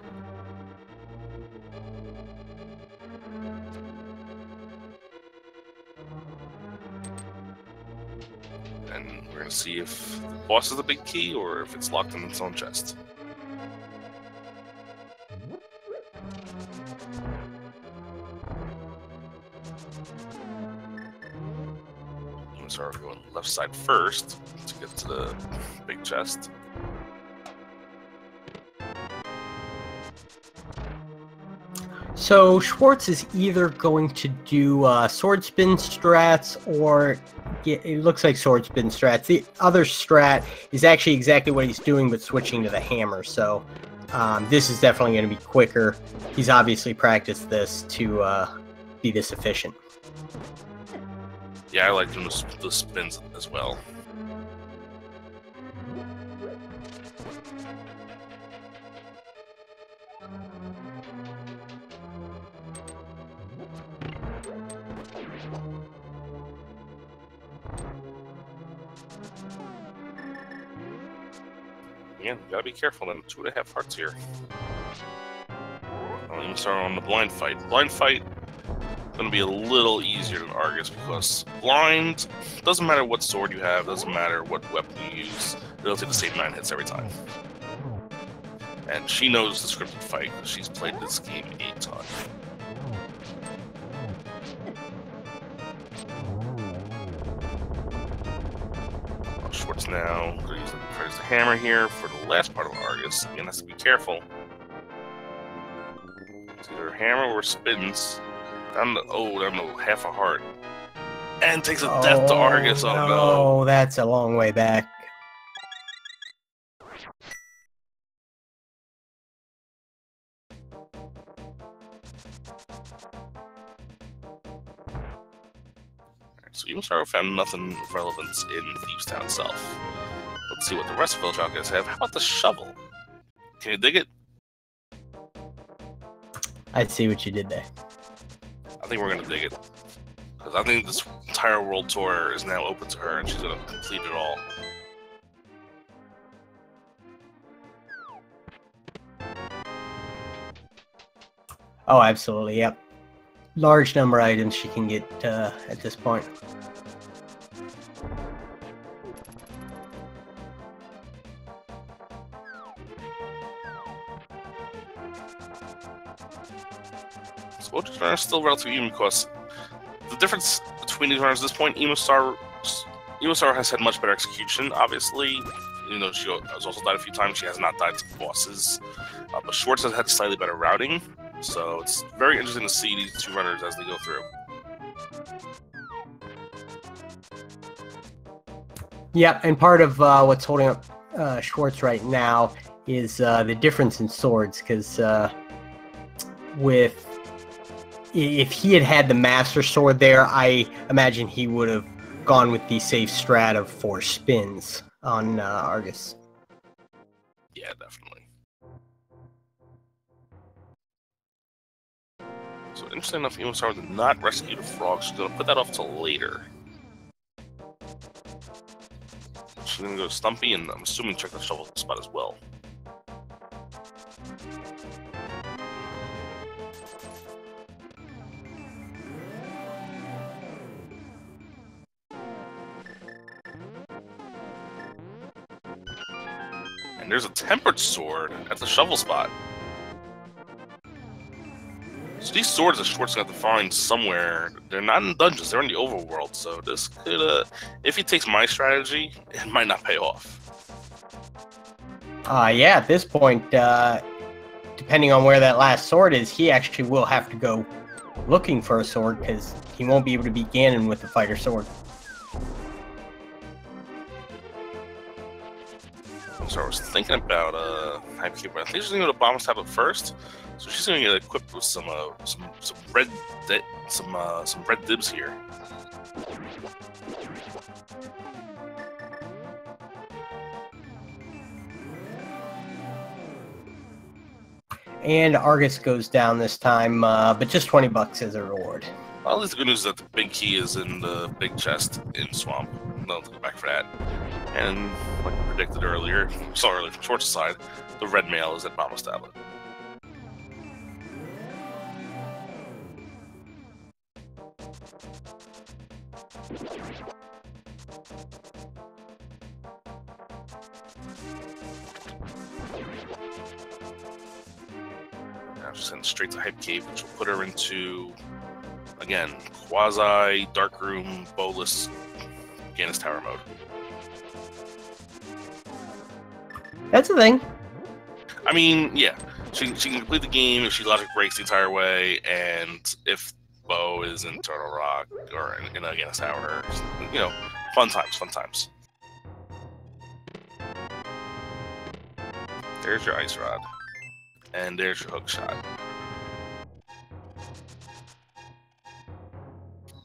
B: And we're going to see if the boss is the big key or if it's locked in its own chest. So we're going left side first to get to the big chest.
A: So Schwartz is either going to do sword spin strats, or it looks like sword spin strats. The other strat is actually exactly what he's doing, but switching to the hammer. So this is definitely going to be quicker. He's obviously practiced this to be this efficient.
B: Yeah, I like doing the spins as well. Again, gotta be careful. Then 2.5 hearts here. I'll even start on the blind fight. Blind fight going to be a little easier than Argus, because blind doesn't matter what sword you have, doesn't matter what weapon you use, it'll take the same 9 hits every time. And she knows the scripted fight because she's played this game a ton. Schwartz now going to use the hammer here for the last part of Argus. Again, has to be careful. It's either hammer or spins. Down to half a heart. And takes a death to Argus. Oh no.
A: That's a long way back.
B: So EmoSaru found nothing of relevance in Thieves Town itself. Let's see what the rest of Village Outcasts have. How about the shovel? Can you dig it?
A: I see what you did there.
B: I think we're going to dig it. Because I think this entire world tour is now open to her and she's going to complete it all.
A: Oh, absolutely, yep. Large number of items she can get at this point.
B: So both runners still relatively even because the difference between these runners at this point, EmoSaru has had much better execution, obviously. Even though she has also died a few times, she has not died to bosses. But Schwartz has had slightly better routing, so it's very interesting to see these two runners as they go through.
A: Yeah, and part of what's holding up Schwartz right now is the difference in swords, because if he had the Master Sword there, I imagine he would have gone with the safe strat of 4 spins on Argus.
B: Yeah, definitely. So interesting enough, EmoSaru did not rescue the frog. She's going to put that off till later. She's going to go Stumpy, and I'm assuming check the shovel spot as well. And there's a tempered sword at the shovel spot. So these swords that Schwartz got to find somewhere, they're not in dungeons, they're in the overworld. So this could, if he takes my strategy, it might not pay off.
A: Yeah, at this point, depending on where that last sword is, he actually will have to go looking for a sword, because he won't be able to beat Ganon with the fighter sword.
B: So I was thinking about Hypercube, but I think she's gonna go to Bomb Tablet first. So she's gonna get equipped with some red dibs here.
A: And Argus goes down this time, but just 20 bucks as a reward.
B: Well, at least the good news is that the big key is in the big chest in Swamp. I'll go back for that. And like I predicted earlier, saw earlier from Schwartz's side, the red mail is at Bomba's tablet. Now she's heading straight to Hype Cave, which will put her into, again, quasi dark room, bowless Gannis Tower mode.
A: That's the thing.
B: I mean, yeah, she can complete the game if she logic breaks the entire way, and if Bo is in Turtle Rock or in a Gannis Tower, you know, fun times. There's your Ice Rod, and there's your hook shot.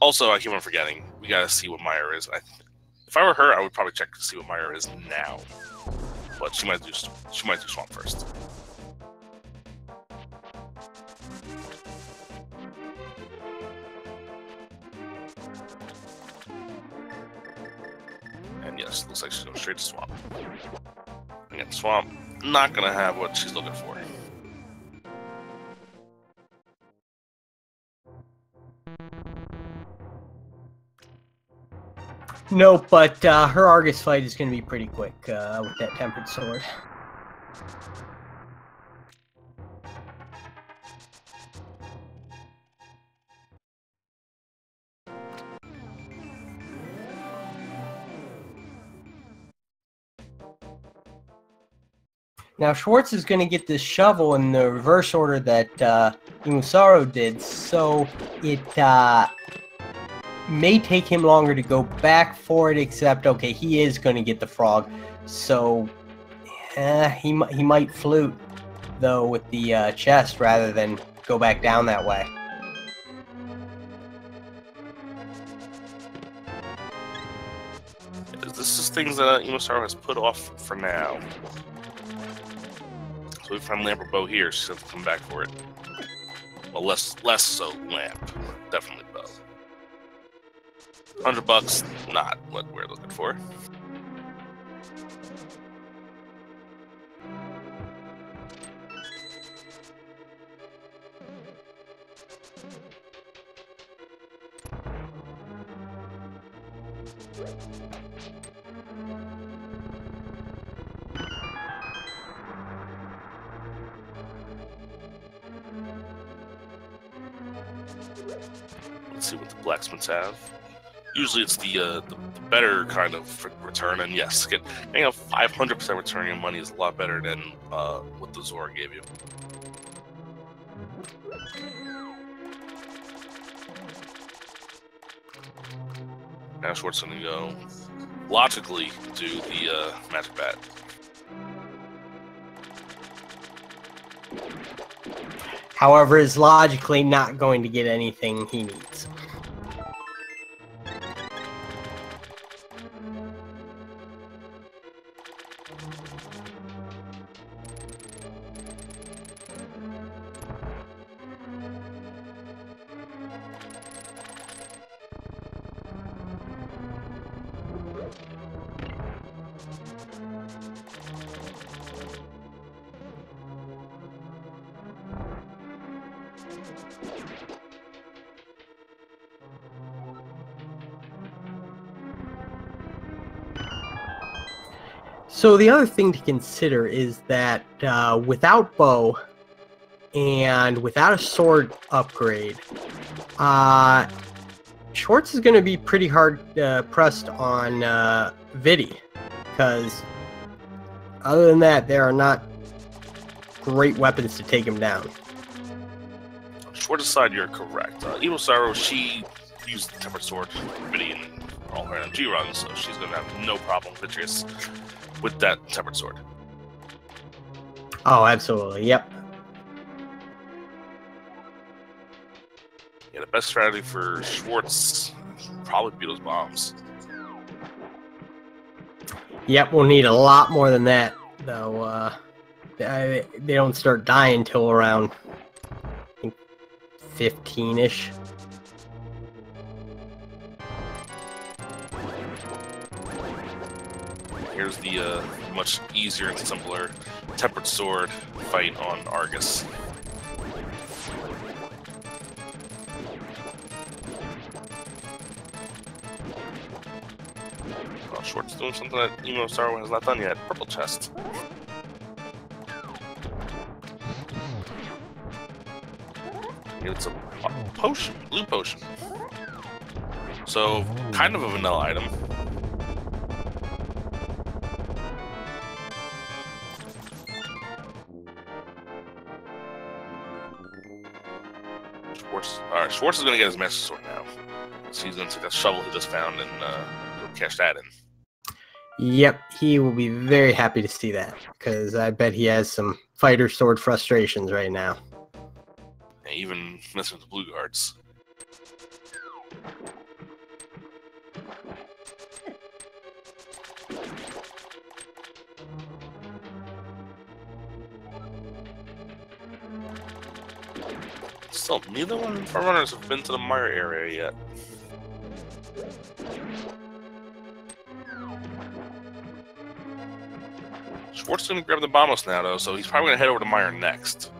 B: Also, I keep on forgetting, we gotta see what Meyer is. If I were her, I would probably check to see what Meyer is now. But she might do Swamp first. And yes, looks like she's going straight to Swamp. Again, Swamp, not gonna have what she's looking for.
A: Nope, but her Argus fight is going to be pretty quick with that tempered sword. Now Schwartz is going to get this shovel in the reverse order that EmoSaru did, so it may take him longer to go back for it, except, okay, he is going to get the frog, so he might flute, though, with the chest rather than go back down that way.
B: This is things that EmoSaru has put off for now. So if I'm Lamp or Bow here, she's going to come back for it. Well, less so Lamp, but definitely Bow. $100, not what we're looking for. Let's see what the blacksmiths have. Usually it's the better kind of return, and yes, getting a 500% return on your money is a lot better than what the Zora gave you. Now Schwartz gonna go logically do the magic bat.
A: However, is logically not going to get anything he needs. So the other thing to consider is that without bow and without a sword upgrade, Schwartz is going to be pretty hard pressed on Vidi, because other than that, there are not great weapons to take him down.
B: Schwartz's side, you're correct. EmoSaru, she used the Tempered Sword like Vidi in all her MG runs, so she's going to have no problem Vitreous with that Tempered Sword.
A: Oh, absolutely. Yep.
B: Yeah, the best strategy for Schwartz probably be those bombs.
A: Yep, we'll need a lot more than that, though. They don't start dying till around, I think, 15-ish.
B: Here's the much easier and simpler Tempered Sword fight on Argus. Oh, Schwartz doing something that EmoSaru has not done yet. Purple chest. It's a potion, blue potion. So, kind of a vanilla item. Schwartz is going to get his Master Sword now. So he's going to take that shovel he just found and go cash that in.
A: Yep, he will be very happy to see that, because I bet he has some fighter sword frustrations right now.
B: And even messing with the blue guards. Still, neither one of our runners have been to the Mire area yet. Schwartz is going to grab the Bombos now, though, so he's probably going to head over to Mire next.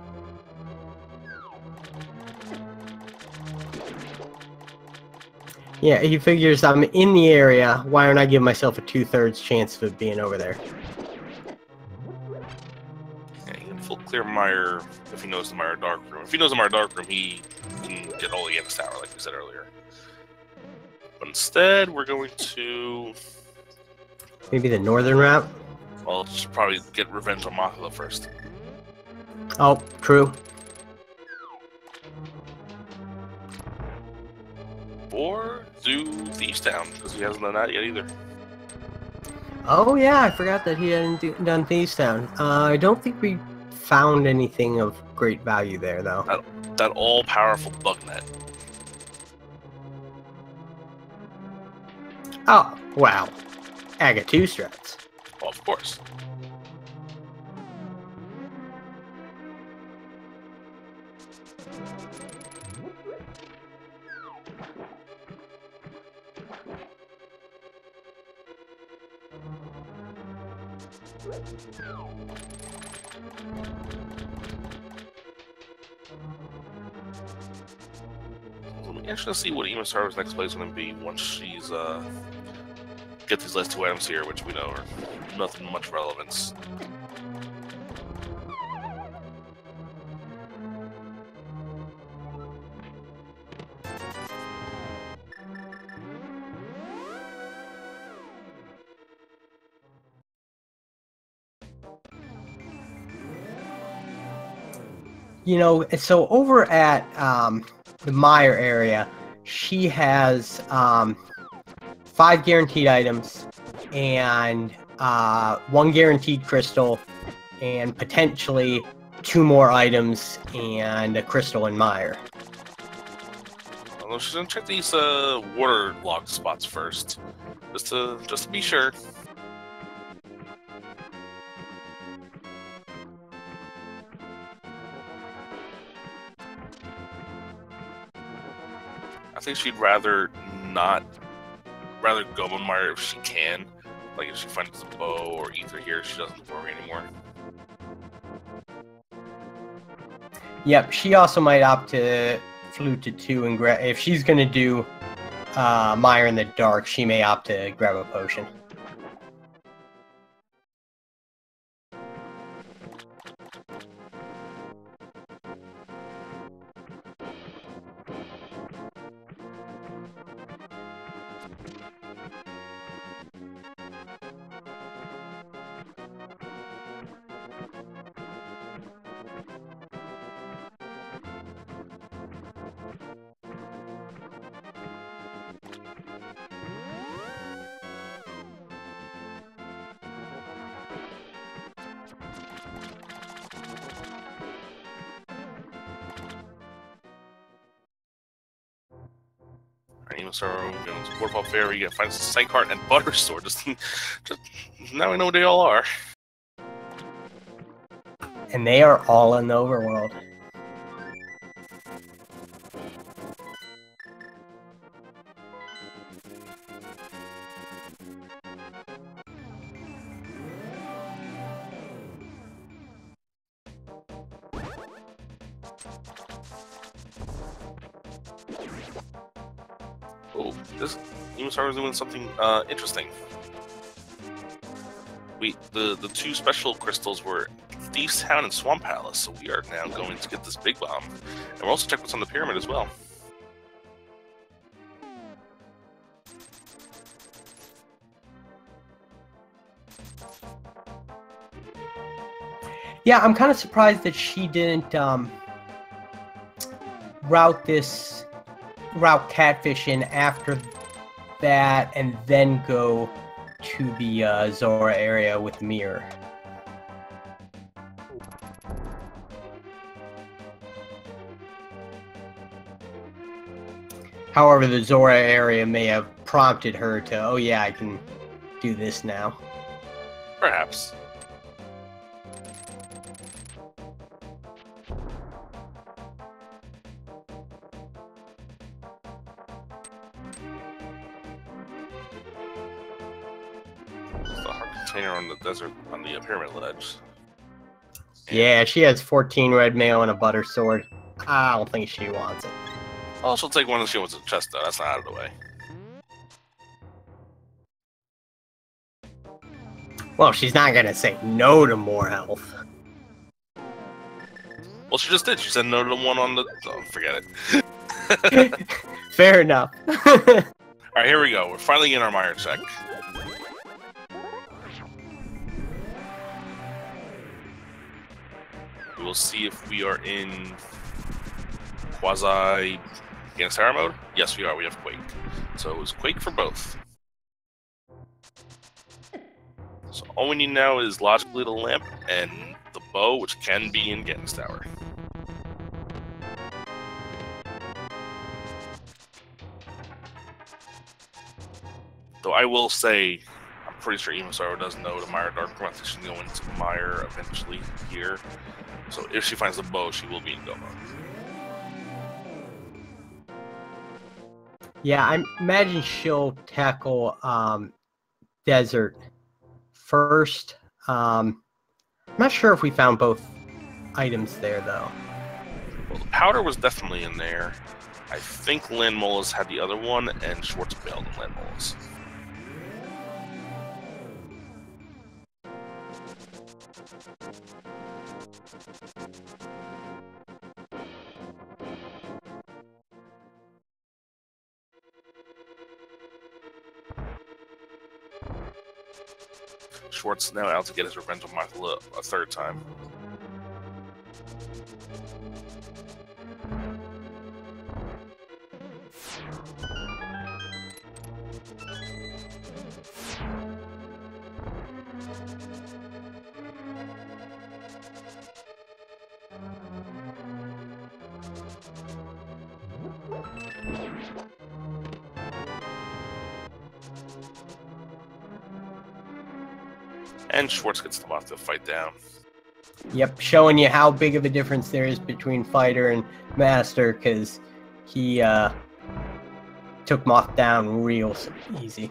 A: Yeah, he figures I'm in the area, why don't I give myself a 2/3 chance of it being over there?
B: Yeah, he can full clear Mire if he knows the Mire Dark Room. If he knows the Mire Dark Room, he can get all the Annis Tower, like we said earlier. But instead, we're going to...
A: Maybe the northern route?
B: Well, should probably get revenge on Mothula first.
A: Oh, true.
B: Or do Thieves Town, because he hasn't done that yet either.
A: Oh yeah, I forgot that he hadn't done Thieves Town. I don't think we found anything of great value there, though.
B: That all-powerful bug net.
A: Oh, wow. I got 2 strats.
B: Well, of course. Let me actually see what EmoSaru's next play is going to be once she's get these last 2 items here, which we know are nothing much relevance.
A: You know, so over at the Meyer area, she has 5 guaranteed items and 1 guaranteed crystal and potentially 2 more items and a crystal in Meyer.
B: Although she's gonna check these waterlogged spots first, just to be sure. I think she'd rather go on Meyer if she can. Like if she finds a bow or ether here, she doesn't worry anymore.
A: Yep, she also might opt to flute to 2 and grab. If she's gonna do Meyer in the dark, she may opt to grab a potion.
B: EmoSaru, Waterfall Fairy, you gotta find Sight Heart and Butter Sword. Just now we know what they all are.
A: And they are all in the overworld.
B: Oh, this EmoSaru is doing something interesting. The 2 special crystals were Thief's Hound and Swamp Palace, so we are now going to get this big bomb. And we'll also check what's on the pyramid as well.
A: Yeah, I'm kind of surprised that she didn't route Catfish in after that and then go to the Zora area with Mirror. However, the Zora area may have prompted her to, oh yeah, I can do this now.
B: Perhaps. Container on the desert, on the pyramid ledge.
A: Yeah, she has 14 red mail and a butter sword. I don't think she wants it.
B: Oh, she'll take one if she wants a chest, though. That's not out of the way.
A: Well, she's not gonna say no to more health.
B: Well, she just did. She said no to the one on the... Oh, forget it.
A: Fair enough.
B: Alright, here we go. We're finally getting our Meyer check. We will see if we are in quasi Ganon mode. Yes, we are. We have Quake. So it was Quake for both. So all we need now is logically the lamp and the bow, which can be in Ganon's Tower. Though I will say, I'm pretty sure EmoSaru does know the Meyer Dark Room. I think she's going to Meyer eventually here. So if she finds the bow, she will be in go mode.
A: Yeah, I imagine she'll tackle desert first. I'm not sure if we found both items there, though.
B: Well, the powder was definitely in there. I think Landmola's had the other one, and Schwartz bailed on Landmola's. Schwartz now out to get his revenge on Michael a third time. And Schwartz gets them off the fight down.
A: Yep, showing you how big of a difference there is between fighter and master, because he took Moth down real easy.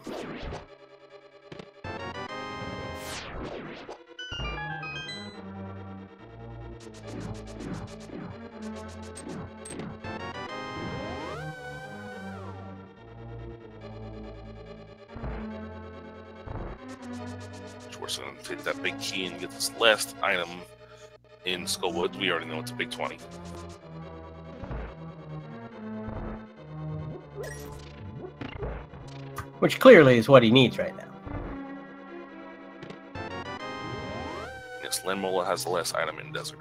B: Schwartz going to take that big key and get this last item in Skullwood. We already know it's a big 20.
A: Which clearly is what he needs right now.
B: Yes, Landmola has the last item in Desert.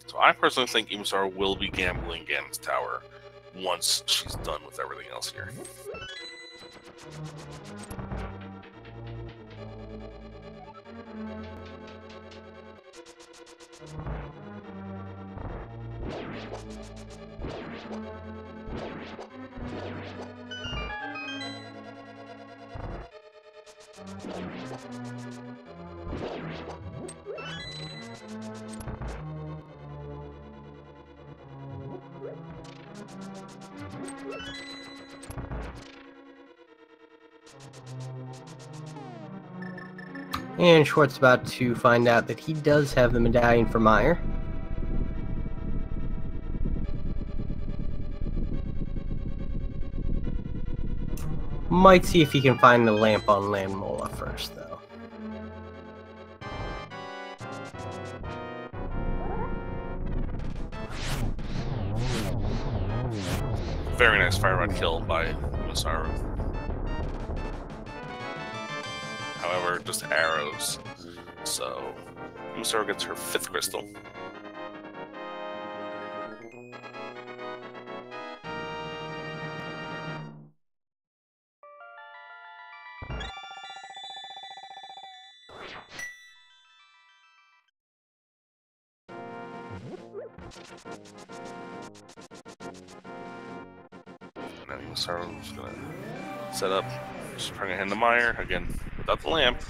B: So I personally think EmoSaru will be gambling Ganon's tower once she's done with everything else here.
A: And Schwartz about to find out that he does have the medallion for Meyer. Might see if he can find the lamp on Landmola first, though.
B: Very nice fire rod kill by EmoSaru. However, just arrows. So, EmoSaru gets her 5th crystal. Now EmoSaru's gonna set up, just bring a hand to Meyer again without the lamp.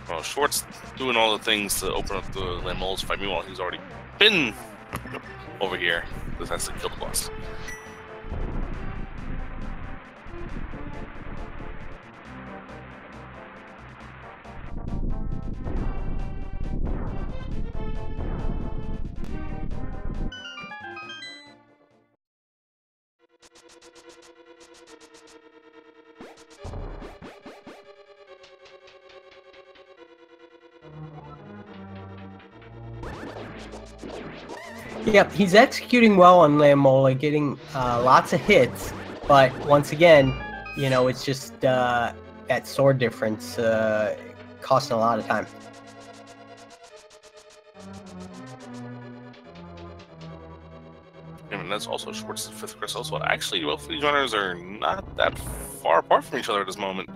B: Well, Schwartz doing all the things to open up the Landmola's fight. Meanwhile, he's already been over here. This has to kill the boss.
A: Yep, he's executing well on Landmola, getting lots of hits, but once again, you know, it's just that sword difference costing a lot of time.
B: And that's also Schwartz's 5th crystal. So actually, both of these runners are not that far apart from each other at this moment,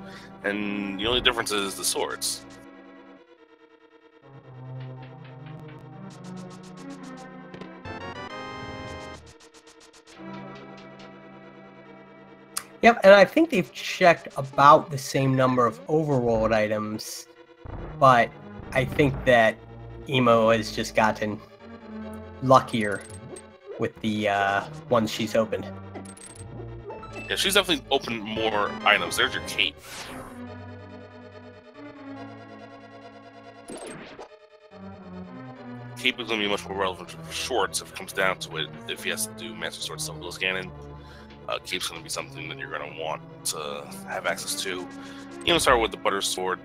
B: and the only difference is the swords.
A: Yep, and I think they've checked about the same number of overworld items, but I think that Emo has just gotten luckier with the ones she's opened.
B: Yeah, she's definitely opened more items. There's your cape. Cape is going to be much more relevant for Schwartz if it comes down to it, if he has to do Master Sword stuff with Ganon. Cape's going to be something that you're going to want to have access to. EmoSaru with the Butter Sword,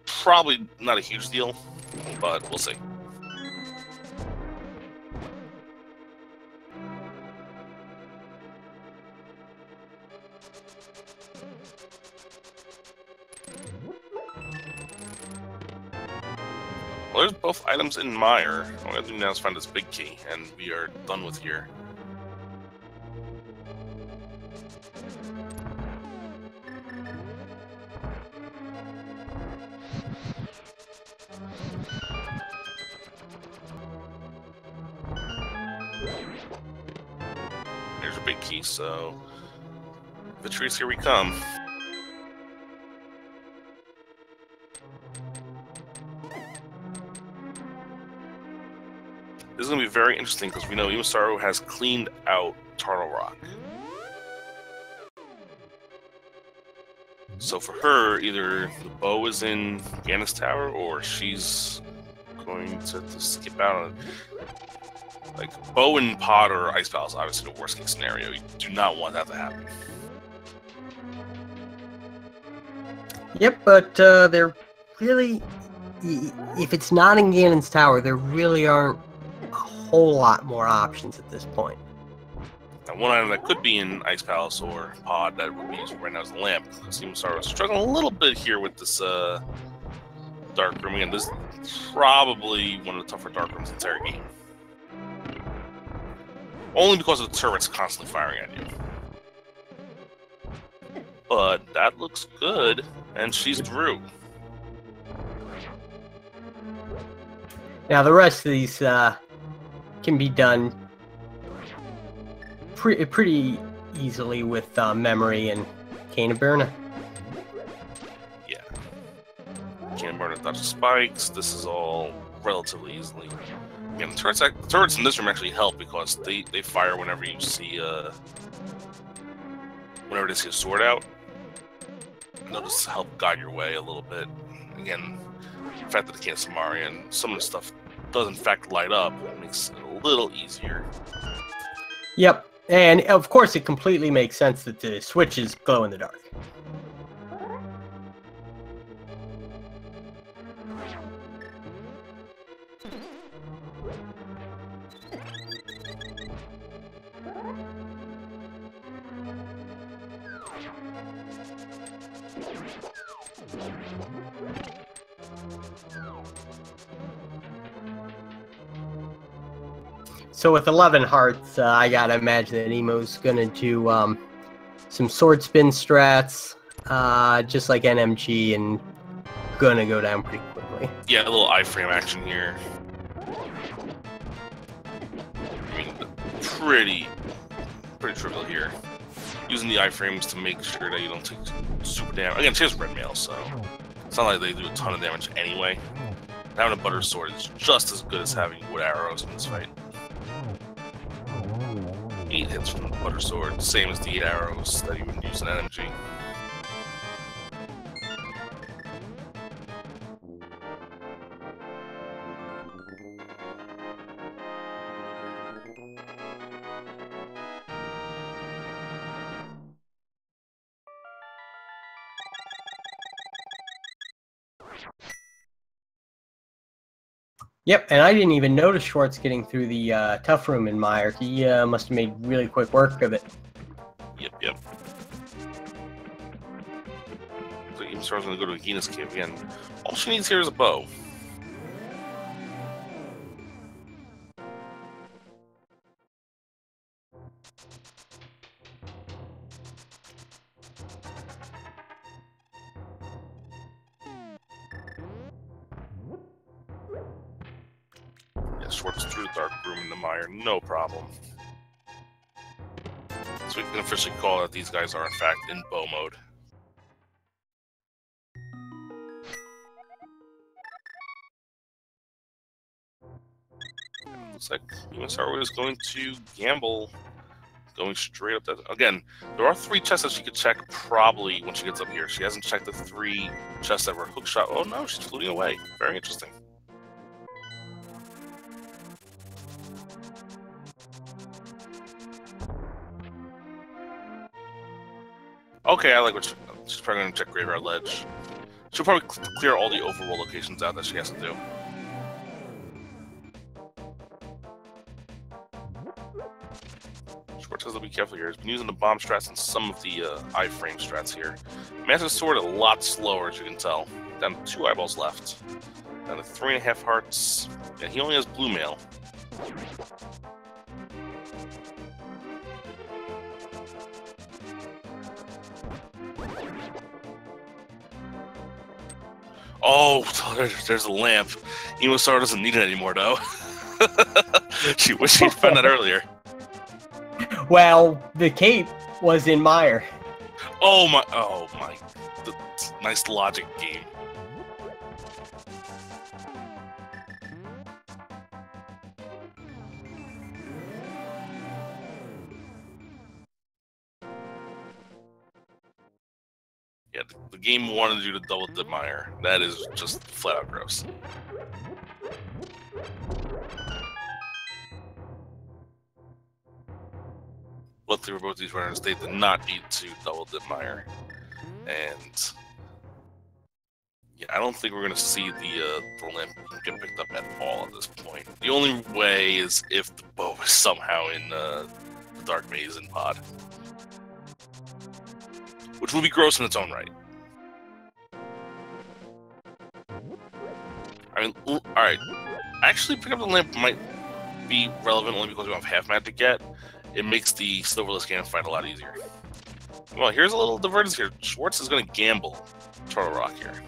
B: probably not a huge deal, but we'll see. Well, there's both items in Mire. All we have to do now is find this big key, and we are done with here. There's a big key, so Vitreous, here we come. This is going to be very interesting because we know EmoSaru has cleaned out Turtle Rock. So for her, either the bow is in Ganon's Tower or she's going to skip out on it. Like, bow and pod or Ice Palace, obviously the worst case scenario. You do not want that to happen.
A: Yep, but there really, if it's not in Ganon's Tower, there really aren't a whole lot more options at this point.
B: Now, one item that could be in Ice Palace or Pod that would be used right now is the lamp. EmoSaru is struggling a little bit here with this dark room. Again, this is probably one of the tougher dark rooms in the entire game. Only because of the turrets constantly firing at you. But that looks good, and she's through.
A: Now the rest of these can be done pretty easily with memory and Cane of Burner.
B: Yeah. Cane of Burner dodges spikes. This is all relatively easily. Again, the turrets in this room actually help because they fire whenever you see whenever they see a sword out. And they'll just help guide your way a little bit. Again, the fact that they can't Samari and some of the stuff does in fact light up, it makes it a little easier.
A: Yep, and of course it completely makes sense that the switches glow in the dark. So with 11 hearts, I gotta imagine that Emo's gonna do some sword spin strats, just like NMG, and gonna go down pretty quickly.
B: Yeah, a little iframe action here. I mean, pretty trivial here. Using the iframes to make sure that you don't take super damage. Again, she has red mail, so it's not like they do a ton of damage anyway. Having a butter sword is just as good as having wood arrows in this fight. 8 hits from the butter sword, same as the 8 arrows that you would use in NMG.
A: Yep, and I didn't even notice Schwartz getting through the tough room in Mire. He must have made really quick work of it.
B: Yep. So EmoSaru's gonna go to Agina's cave again. All she needs here is a bow. Schwartz through the dark room in the Mire, no problem. So we can officially call that these guys are in fact in bow mode. Looks like EmoSaru is going to gamble, going straight up that. Again, there are 3 chests that she could check probably when she gets up here. She hasn't checked the 3 chests that were hookshot. Oh no, she's floating away. Very interesting. Okay, I like what she's probably going to check Graveyard Ledge. She'll probably clear all the overworld locations out that she has to do. Schwartz has to be careful here. He's been using the bomb strats and some of the iframe strats here. Master Sword a lot slower, as you can tell. Down to 2 eyeballs left. Down to 3.5 hearts. And he only has blue mail. Oh, there's a lamp. EmoSaru doesn't need it anymore, though. She wished she'd found that earlier.
A: Well, the cape was in Mire.
B: Oh my! Nice logic game. Yeah, the game wanted you to double dip Mire. That is just flat out gross. Luckily for both these runners, they did not need to double dip Mire. And yeah, I don't think we're gonna see the lamp get picked up at all at this point. The only way is if the bow is somehow in the Dark Maze and pod. Which will be gross in its own right. I mean, alright. Actually, picking up the lamp might be relevant only because we don't have half magic yet. It makes the Silverless Ganon fight a lot easier. Well, here's a little divergence here. Schwarz is going to gamble Turtle Rock here.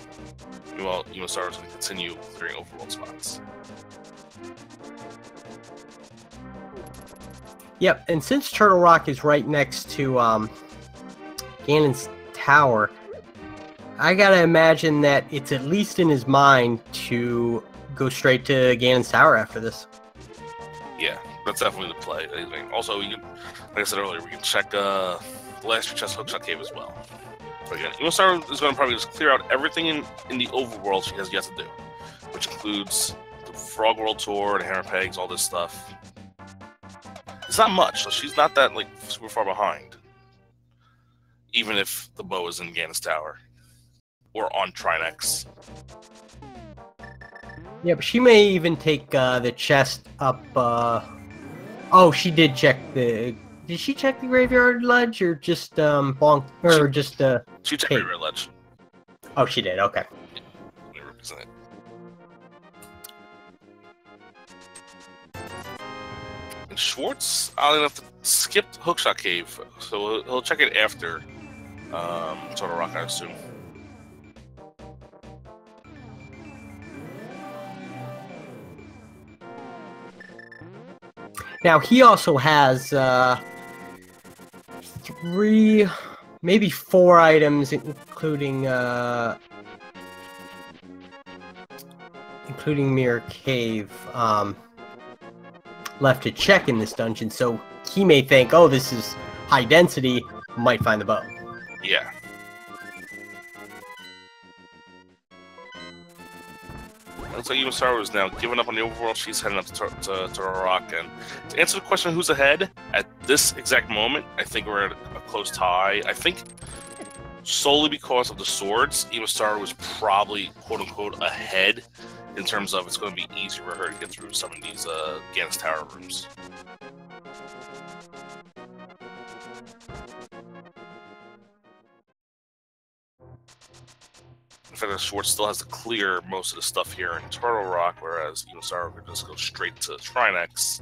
B: Meanwhile, EmoSaru is going to continue clearing overworld spots.
A: Yep, and since Turtle Rock is right next to Ganon's tower, I gotta imagine that it's at least in his mind to go straight to Ganon's tower after this.
B: Yeah, that's definitely the play. Also, like I said earlier, we can check the last chest hookshot cave as well. But again, EmoSaru is going to probably just clear out everything in the overworld she has yet to do, which includes the Frog World Tour, the Hammer Pegs, all this stuff. It's not much, so she's not that super far behind. Even if the bow is in Ganon's tower or on Trinex.
A: Yeah, but she may even take the chest up. Oh, she did check the. Did she check the graveyard ledge or just bonk or just
B: She checked the graveyard ledge.
A: Oh, she did. Okay.
B: Yeah, let me represent it. And Schwarz, oddly enough, to skip Hookshot Cave, so he'll check it after Turtle Rock, I assume.
A: Now he also has 3, maybe 4 items, including Mirror Cave, left to check in this dungeon. So he may think, "Oh, this is high density. Might find the bow."
B: Yeah. Looks like EmoSaru is now giving up on the overworld. She's heading up to Turtle Rock. And to answer the question, who's ahead at this exact moment, I think we're at a close tie. I think solely because of the swords, EmoSaru was probably quote-unquote ahead in terms of it's going to be easier for her to get through some of these Ganon's Tower rooms. In fact, Schwarz still has to clear most of the stuff here in Turtle Rock, whereas EmoSaru could just go straight to Trinex.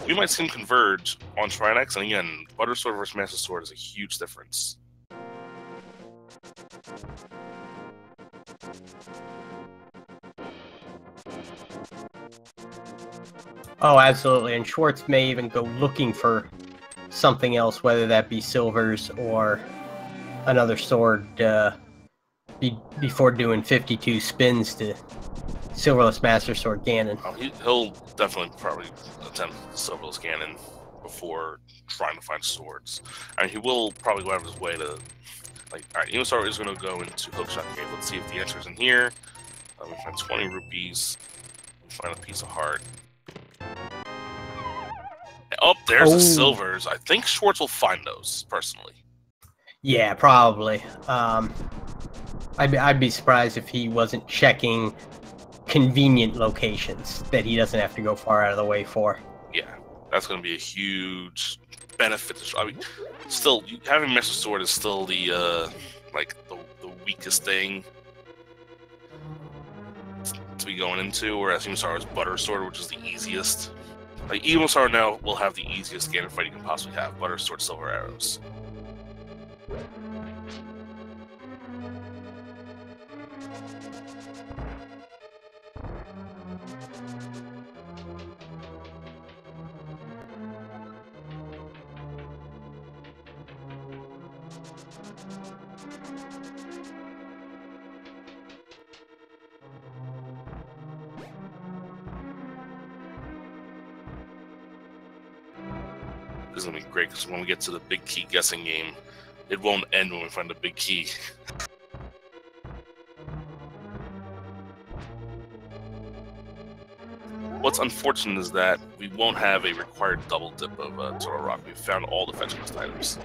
B: We might see him converge on Trinex, and again, Butter Sword versus Master Sword is a huge difference.
A: Oh, absolutely. And Schwarz may even go looking for something else, whether that be silvers or another sword, before doing 52 spins to Silverless Master Sword Ganon.
B: Oh, he'll definitely probably attempt Silverless Ganon before trying to find swords. I mean, he will probably go out of his way to, alright, EmoSaru is going to go into Hookshot Cave. Let's see if the answer is in here. We find 20 rupees. We find a piece of heart. Oh, there's the silvers. I think Schwarz will find those, personally.
A: Yeah, probably. I'd be surprised if he wasn't checking convenient locations that he doesn't have to go far out of the way for.
B: Yeah, that's going to be a huge benefit. I mean, still, having Master Sword is still the the weakest thing. to be going into, whereas EmoSaru is Butter Sword, which is the easiest. Like, EmoSaru now will have the easiest Ganon fight you can possibly have. Butter Sword, Silver Arrows. This is going to be great, because when we get to the big key guessing game, it won't end when we find the big key. What's unfortunate is that we won't have a required double dip of Turtle Rock. We've found all the fetch quest items.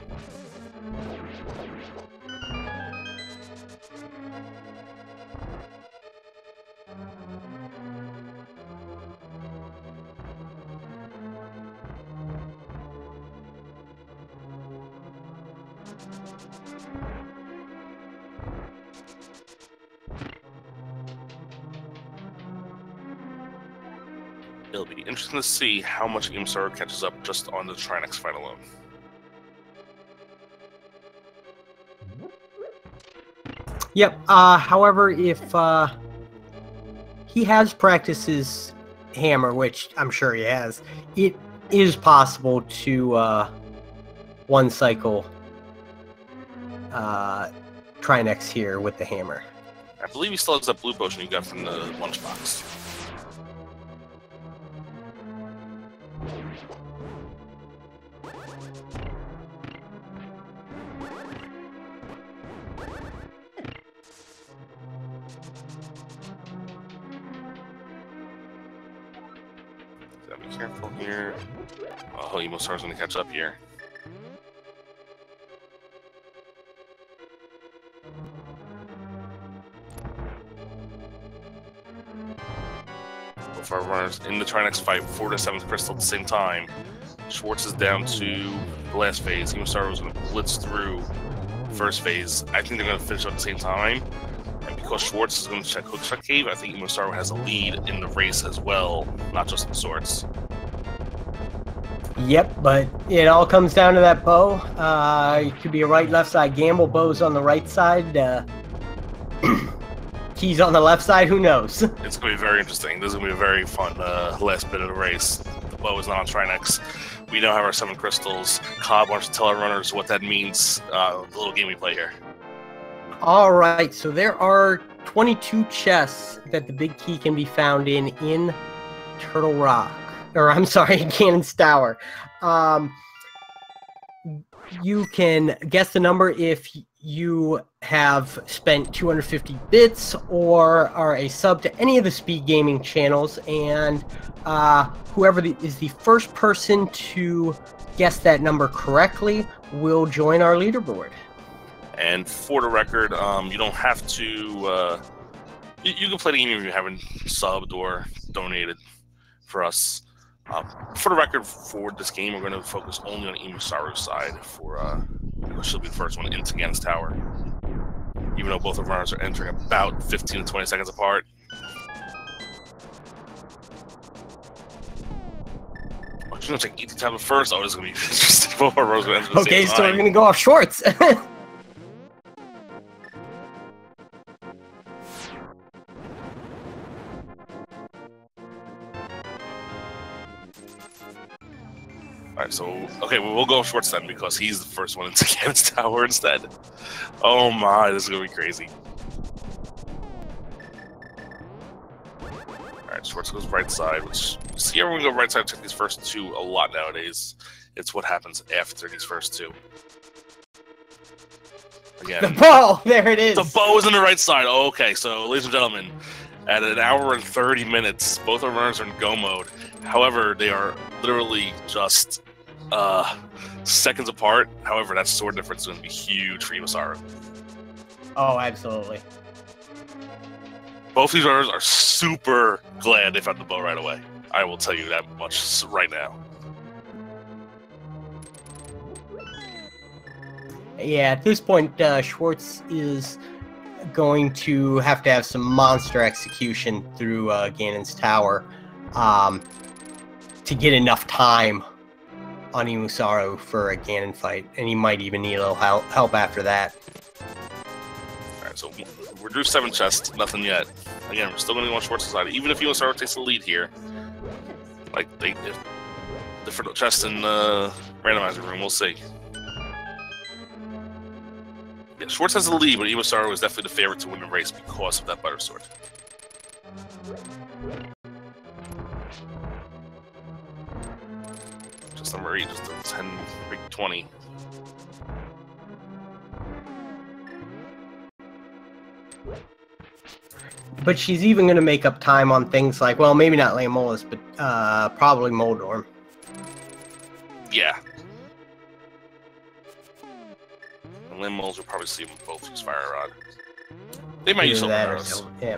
B: It'll be interesting to see how much EmoSaru catches up just on the Trinex fight alone.
A: Yep. However, if he has practiced his hammer, which I'm sure he has, it is possible to one cycle Trinex here with the hammer.
B: I believe he still has that blue potion you got from the lunchbox. Gotta be careful here. Oh, EmoSaru's gonna catch up here. Both our runners in the Trinex fight, 4 to 7th crystal at the same time. Schwartz is down to the last phase. EmoSaru is going to blitz through first phase. I think they're going to finish at the same time. And because Schwartz is going to check Hookshot Cave, I think EmoSaru has a lead in the race as well, not just in swords.
A: Yep, but it all comes down to that bow. It could be a right-left side gamble. Bow's on the right side. Keys on the left side, who knows?
B: It's going to be very interesting. This is going to be a very fun last bit of the race. The bow is not on Trinex. We now have our 7 crystals. Cobb wants to tell our runners what that means, the little game we play here.
A: All right, so there are 22 chests that the big key can be found in Turtle Rock. Or, I'm sorry, Ganon's Tower. You can guess the number if you have spent 250 bits or are a sub to any of the speed gaming channels, and whoever is the first person to guess that number correctly will join our leaderboard.
B: And for the record, you don't have to you can play the game if you haven't subbed or donated for us. For the record, for this game, we're going to focus only on EmoSaru's side. She'll be the first one into Ganon's Tower. Even though both of our runners are entering about 15 to 20 seconds apart. I'm going to check ET tablet first. Oh, this is going to be interesting. Both our runners are going to enter the same
A: Okay, so
B: time.
A: we're going to go off Schwartz.
B: Alright, so, okay, we'll go Schwartz then, because he's the first one into Ganon's Tower instead. Oh my, this is gonna be crazy. Alright, Schwartz goes right side, which, you see everyone go right side to these first 2 a lot nowadays. It's what happens after these first 2. Again,
A: The bow! There it is!
B: the bow is on the right side. Oh, okay, so, ladies and gentlemen, at 1 hour and 30 minutes, both our runners are in go mode. However, they are literally just seconds apart. However, that sword difference is going to be huge for EmoSaru.
A: Oh, absolutely.
B: Both these runners are super glad they found the bow right away. I will tell you that much right now.
A: Yeah, at this point, Schwartz is going to have some monster execution through Ganon's tower to get enough time on EmoSaru for a Ganon fight, and he might even need a little help after that.
B: Alright, so we're through 7 chests, nothing yet. Again, we're still going to go on Schwartz's side, even if EmoSaru takes the lead here. Like, different chests in the randomizer room, we'll see. Yeah, Schwartz has the lead, but EmoSaru is definitely the favorite to win the race because of that butter sword. Just number 8, just a 10, big 20.
A: But she's even going to make up time on things like, well, maybe not Lamola's, but probably Moldorm.
B: Yeah. And Lamola's will probably see them both use Fire Rod. They might use something else.
A: Yeah.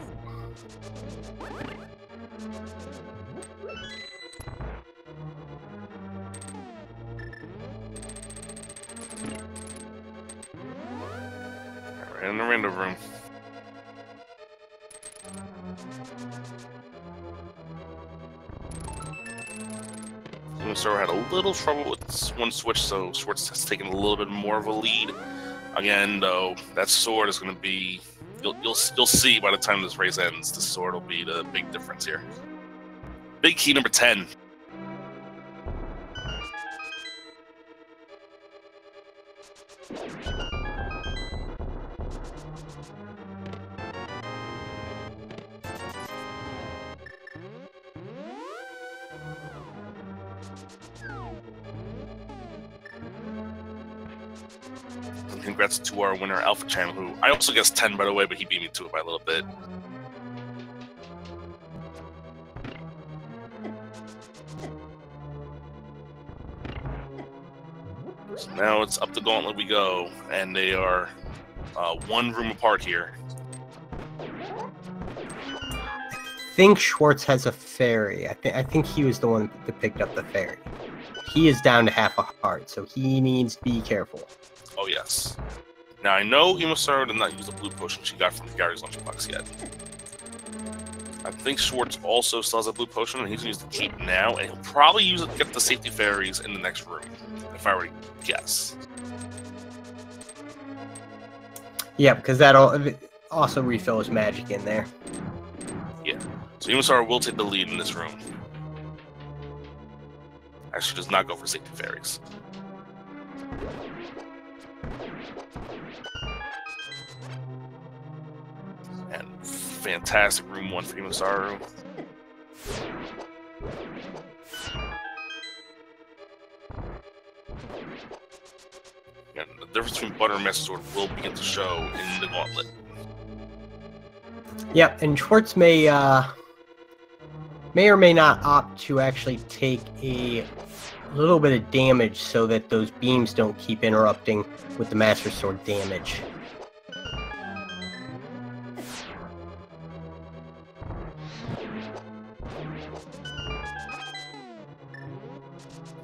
B: Alright, in the random room. EmoSaru had a little trouble with one switch, so Schwartz has taken a little bit more of a lead. Again, though, that sword is going to be... You'll see by the time this race ends, the sword will be the big difference here. Big key number 10. Congrats to our winner, Alpha Chan, who I also guessed 10, by the way, but he beat me to it by a little bit. So now it's up the gauntlet we go, and they are one room apart here.
A: I think Schwartz has a fairy. I think he was the one that picked up the fairy. He is down to half a heart, so he needs to be careful.
B: Oh, yes. Now, I know EmoSaru did not use the blue potion she got from Gary's lunchbox yet. I think Schwartz also still has a blue potion, and he's going to use the cape now, and he'll probably use it to get the safety fairies in the next room, if I were to guess.
A: Yeah, because that'll also refill his magic in there.
B: Yeah. So EmoSaru will take the lead in this room. Actually, does not go for safety fairies. And fantastic room 1 for EmoSaru. And the difference between Butter and Master Sword will begin to show in the gauntlet.
A: Yep, and Schwartz may or may not opt to actually take a little bit of damage so that those beams don't keep interrupting with the Master Sword damage.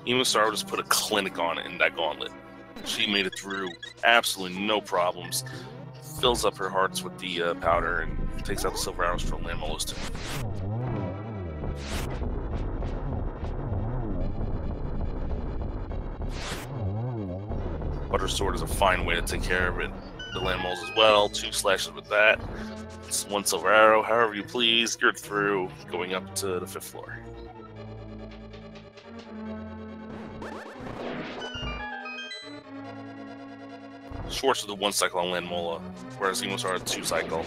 B: EmoSaru just put a clinic on it in that gauntlet. She made it through absolutely no problems. Fills up her hearts with the powder and takes out the silver arrows from Lamola's too. Butter Sword is a fine way to take care of it. The Lamola's as well. 2 slashes with that. It's 1 silver arrow, however you please. You're through, going up to the 5th floor. Schwartz with the 1 cycle on Lanmola, whereas EmoSaru had 2 cycle.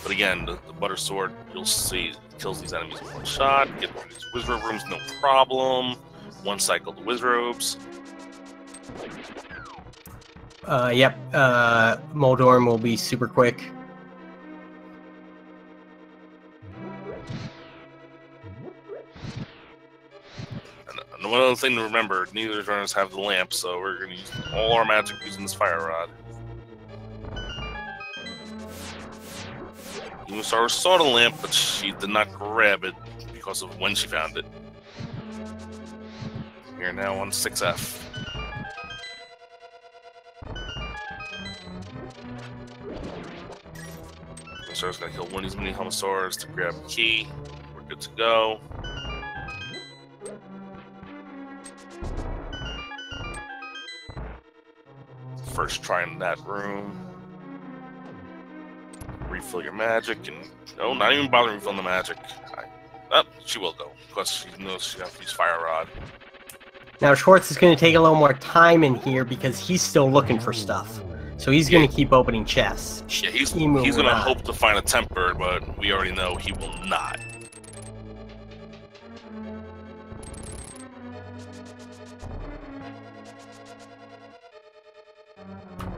B: But again, the Butter Sword, you'll see, kills these enemies in 1 shot. Get through these Wizrobe rooms, no problem. 1 cycle to Wizrobes.
A: Yep, Moldorm will be super quick.
B: And one other thing to remember, neither of runners have the lamp, so we're going to use all our magic using this Fire Rod. EmoSaru saw the lamp, but she did not grab it because of when she found it. We are now on 6F. EmoSaru's gonna kill one of these mini Homosaurs to grab the key. We're good to go. First try in that room. Refill your magic, and no, not even bothering refilling the magic. Oh, she will go, because she knows she has to use Fire Rod.
A: Now Schwartz is going to take a little more time in here because he's still looking for stuff. So he's going to keep opening chests.
B: Yeah, he's going to hope to find a temper, but we already know he will not.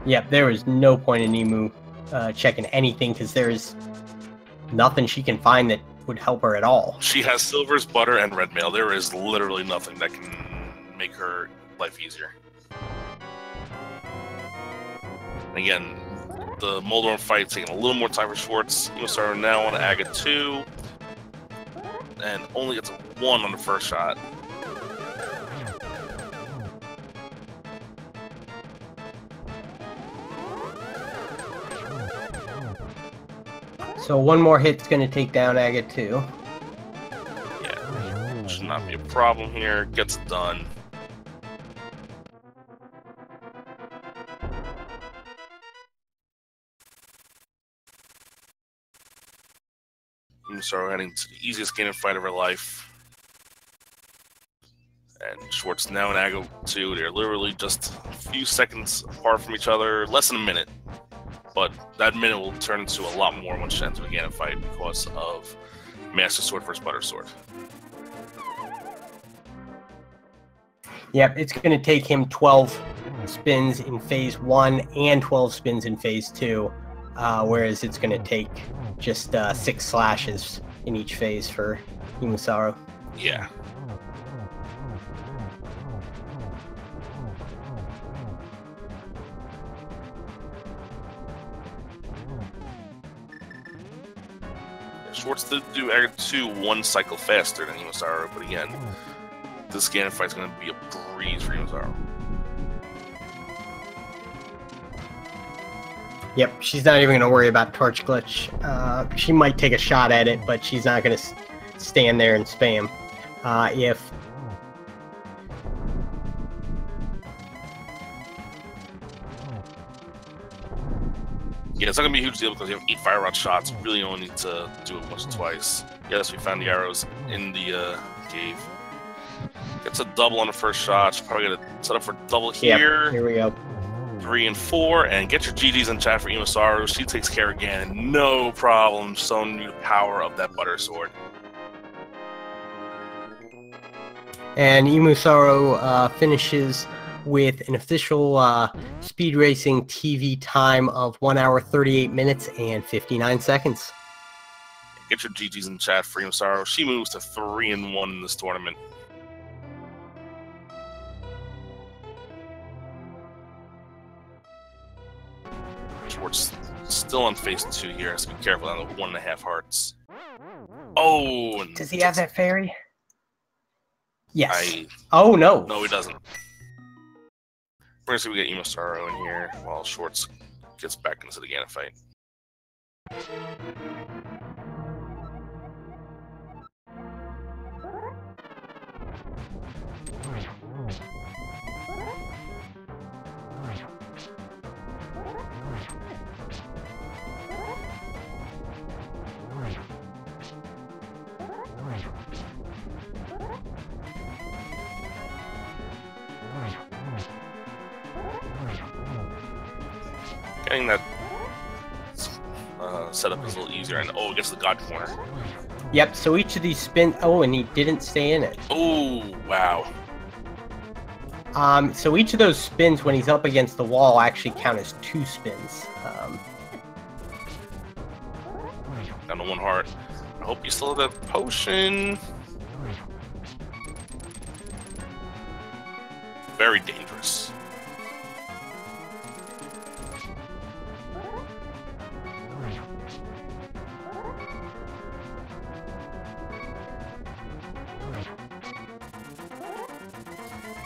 A: Yep, there is no point in Emu checking anything because there's nothing she can find that would help her at all.
B: She has Silver's Butter and Red Mail. There is literally nothing that can make her life easier. And again, the Moldorm fight taking a little more time for Schwartz. EmoSaru now on Aga 2, and only gets a 1 on the first shot.
A: So one more hit's going to take down Aga 2.
B: Yeah, should not be a problem here. Gets it done. EmoSaru heading to the easiest Ganon fight of her life. And Schwartz now in Aga 2. They're literally just a few seconds apart from each other, less than a minute. But that minute will turn into a lot more once she enters a Ganon fight because of Master Sword versus Butter Sword.
A: Yep, it's going to take him 12 spins in Phase 1 and 12 spins in Phase 2, whereas it's going to take just 6 slashes in each phase for EmoSaru.
B: Yeah. Schwartz did do Aga 2 1 cycle faster than EmoSaru, but again, this Ganon fight's going to be a breeze for EmoSaru.
A: Yep, she's not even going to worry about Torch Glitch. She might take a shot at it, but she's not going to stand there and spam. Yeah,
B: it's not going to be a huge deal because you have 8 Fire Rod shots. You really only need to do it once or twice. Yes, we found the arrows in the cave. Gets a double on the first shot. She's probably going to set up for double here.
A: Yep, here we go.
B: 3 and 4, and get your GGs in chat for EmoSaru. She takes care again, no problem, showing you the power of that Butter Sword.
A: And EmoSaru finishes with an official speed racing TV time of 1 hour 38 minutes and 59 seconds.
B: Get your GGs in chat for EmoSaru. She moves to 3 and 1 in this tournament. Schwartz still on Phase 2 here, so be careful on the 1.5 hearts. Oh! And
A: does he have that fairy? Yes. Oh, no.
B: No, he doesn't. We're going to see if we get EmoSaru in here while Schwartz gets back into the Ganon fight. Getting that setup is a little easier, and oh, it gets the God Corner.
A: Yep, so each of these spins... Oh, and he didn't stay in it.
B: Oh, wow.
A: So each of those spins when he's up against the wall actually count as 2 spins.
B: Down to 1 heart. I hope you still have that potion. Very dangerous.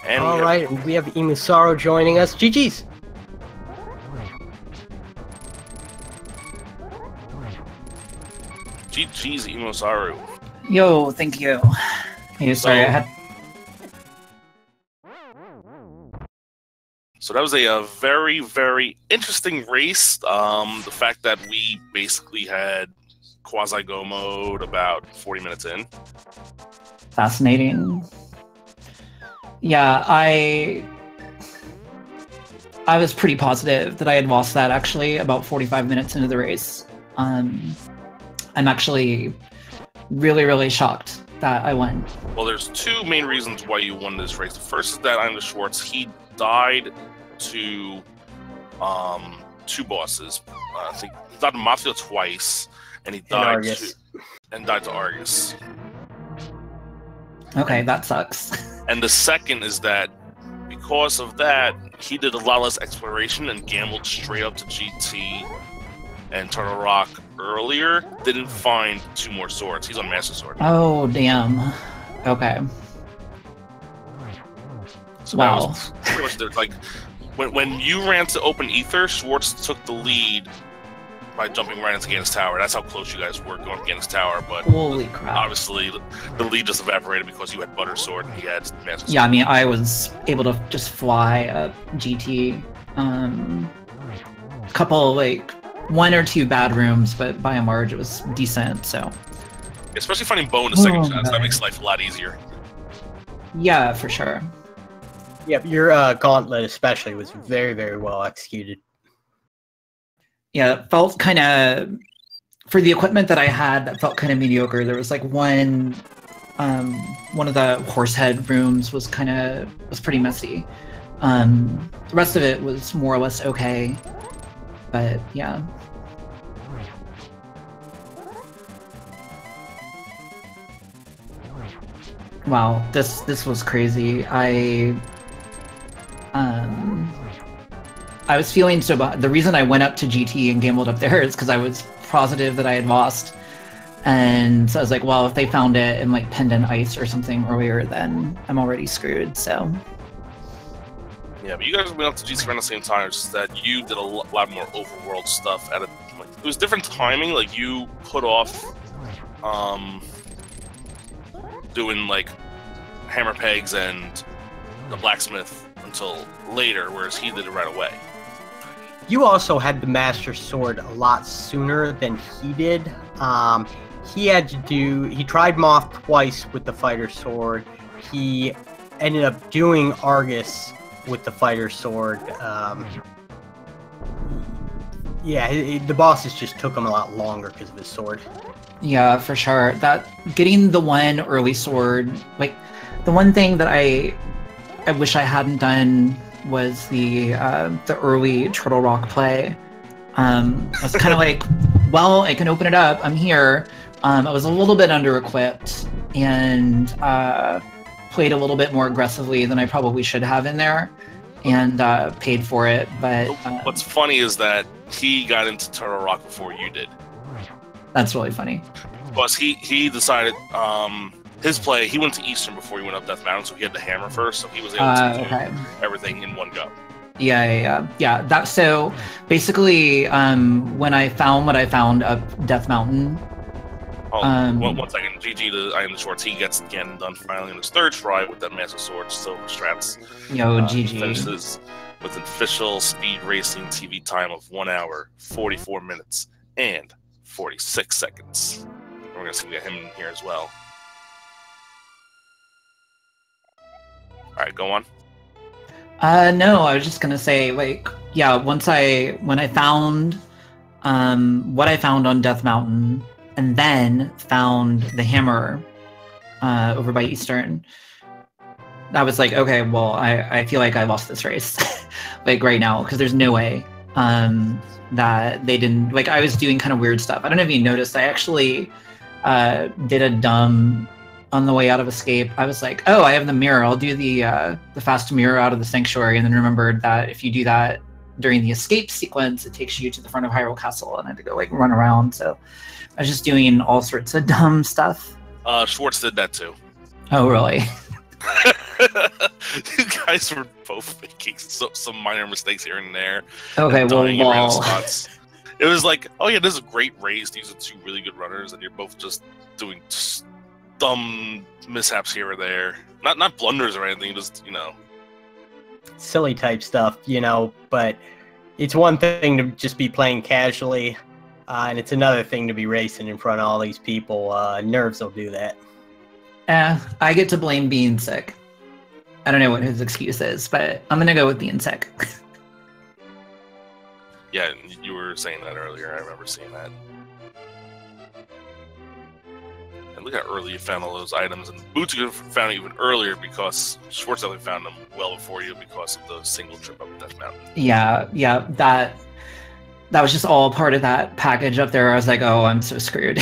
B: And
A: all right, we have EmoSaru joining us. GG's.
B: GG's EmoSaru.
C: Yo, thank you. Hey, sorry, I had.
B: So that was a very, very interesting race. The fact that we basically had quasi-go mode about 40 minutes in.
C: Fascinating. Yeah, I was pretty positive that I had lost that actually about 45 minutes into the race. I'm actually really, really shocked that I won.
B: Well, there's two main reasons why you won this race. The first is that iamtheschwarz, he died to two bosses. I think he died to Mafia twice, and he died to Argus.
C: Okay, that sucks.
B: And the second is that because of that, he did a lot less exploration and gambled straight up to GT and Turtle Rock earlier. Didn't find two more swords. He's on Master Sword.
C: Oh, damn. Okay.
B: So
C: wow.
B: That was pretty much the, like, when you ran to open Ether, Schwartz took the lead by jumping right into Ganon's Tower. That's how close you guys were going to Ganon's Tower, but
C: holy crap.
B: Obviously the lead just evaporated because you had Butter Sword and he had Master Sword.
C: Yeah, I mean, I was able to just fly up GT. A couple, like, one or two bad rooms, but by and large, it was decent, so.
B: Especially finding Bo in the second chance, that makes life a lot easier.
C: Yeah, for sure.
A: Yep, your gauntlet especially was very, very well executed.
C: Yeah, it felt kind of, for the equipment that I had, that felt kind of mediocre. There was like one of the horse head rooms was pretty messy. The rest of it was more or less okay, but yeah. Wow, this was crazy. I was feeling so bad. The reason I went up to GT and gambled up there is because I was positive that I had lost. And so I was like, well, if they found it in like Pendant Ice or something earlier, then I'm already screwed, so.
B: Yeah, but you guys went up to GT around the same time, it's just that you did a lot more overworld stuff. It was different timing, like you put off doing like hammer pegs and the blacksmith until later, whereas he did it right away.
A: You also had the Master Sword a lot sooner than he did. He tried Moth twice with the Fighter Sword. He ended up doing Argus with the Fighter Sword. The bosses just took him a lot longer because of his sword.
C: Yeah, for sure. Getting the one early sword, like the one thing that I wish I hadn't done was the early Turtle Rock play. I was kind of like, well, I can open it up. I'm here. I was a little bit under-equipped and played a little bit more aggressively than I probably should have in there, and paid for it. But
B: what's funny is that he got into Turtle Rock before you did.
C: That's really funny.
B: Plus, he decided his play. He went to Eastern before he went up Death Mountain, so he had the hammer first, so he was able to do everything in one go.
C: Yeah. So basically, when I found what I found up Death Mountain.
B: One second. GG to iamtheschwarz. He gets Ganon done finally in his third try with that Master Sword, Silver Strats.
C: Yo, GG.
B: Finishes with an official speed racing TV time of 1 hour, 44 minutes, and 46 seconds. We're gonna see if we get him in here as well. All right, go on.
C: No, I was just gonna say, like, yeah, when I found what I found on Death Mountain, and then found the hammer over by Eastern, I was like, okay, well, I feel like I lost this race, like right now, because there's no way that they didn't, like, I was doing kind of weird stuff. I don't know if you noticed, I actually did a dumb on the way out of Escape. I was like, oh, I have the mirror. I'll do the fast mirror out of the Sanctuary, and then remembered that if you do that during the Escape sequence, it takes you to the front of Hyrule Castle, and I had to go like run around. So I was just doing all sorts of dumb stuff.
B: Schwartz did that too.
C: Oh, really?
B: You guys were both making some minor mistakes here and there.
C: Okay, well,
B: It was like, oh yeah, this is a great race. These are two really good runners, and you're both just doing dumb mishaps here or there. Not blunders or anything, just, you know.
A: Silly type stuff, you know, but it's one thing to just be playing casually, and it's another thing to be racing in front of all these people. Nerves will do that.
C: I get to blame being sick. I don't know what his excuse is, but I'm gonna go with being sick.
B: Yeah, you were saying that earlier. I remember seeing that. And look how early you found all those items. And Boots found it even earlier because Schwartz only found them well before you because of the single trip up Death Mountain.
C: Yeah, that was just all part of that package up there. I was like, oh, I'm so screwed.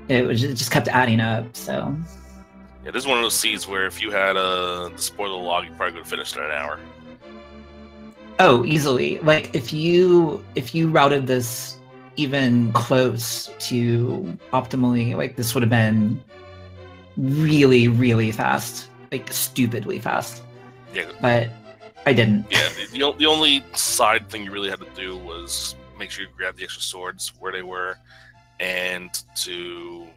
C: It just kept adding up, so.
B: Yeah, this is one of those seeds where if you had the spoiler log, you probably could have finished in an hour.
C: Oh, easily. Like if you routed this even close to optimally, like this would have been really, really fast, like stupidly fast. Yeah. But I didn't.
B: Yeah, the only side thing you really had to do was make sure you grab the extra swords where they were, and to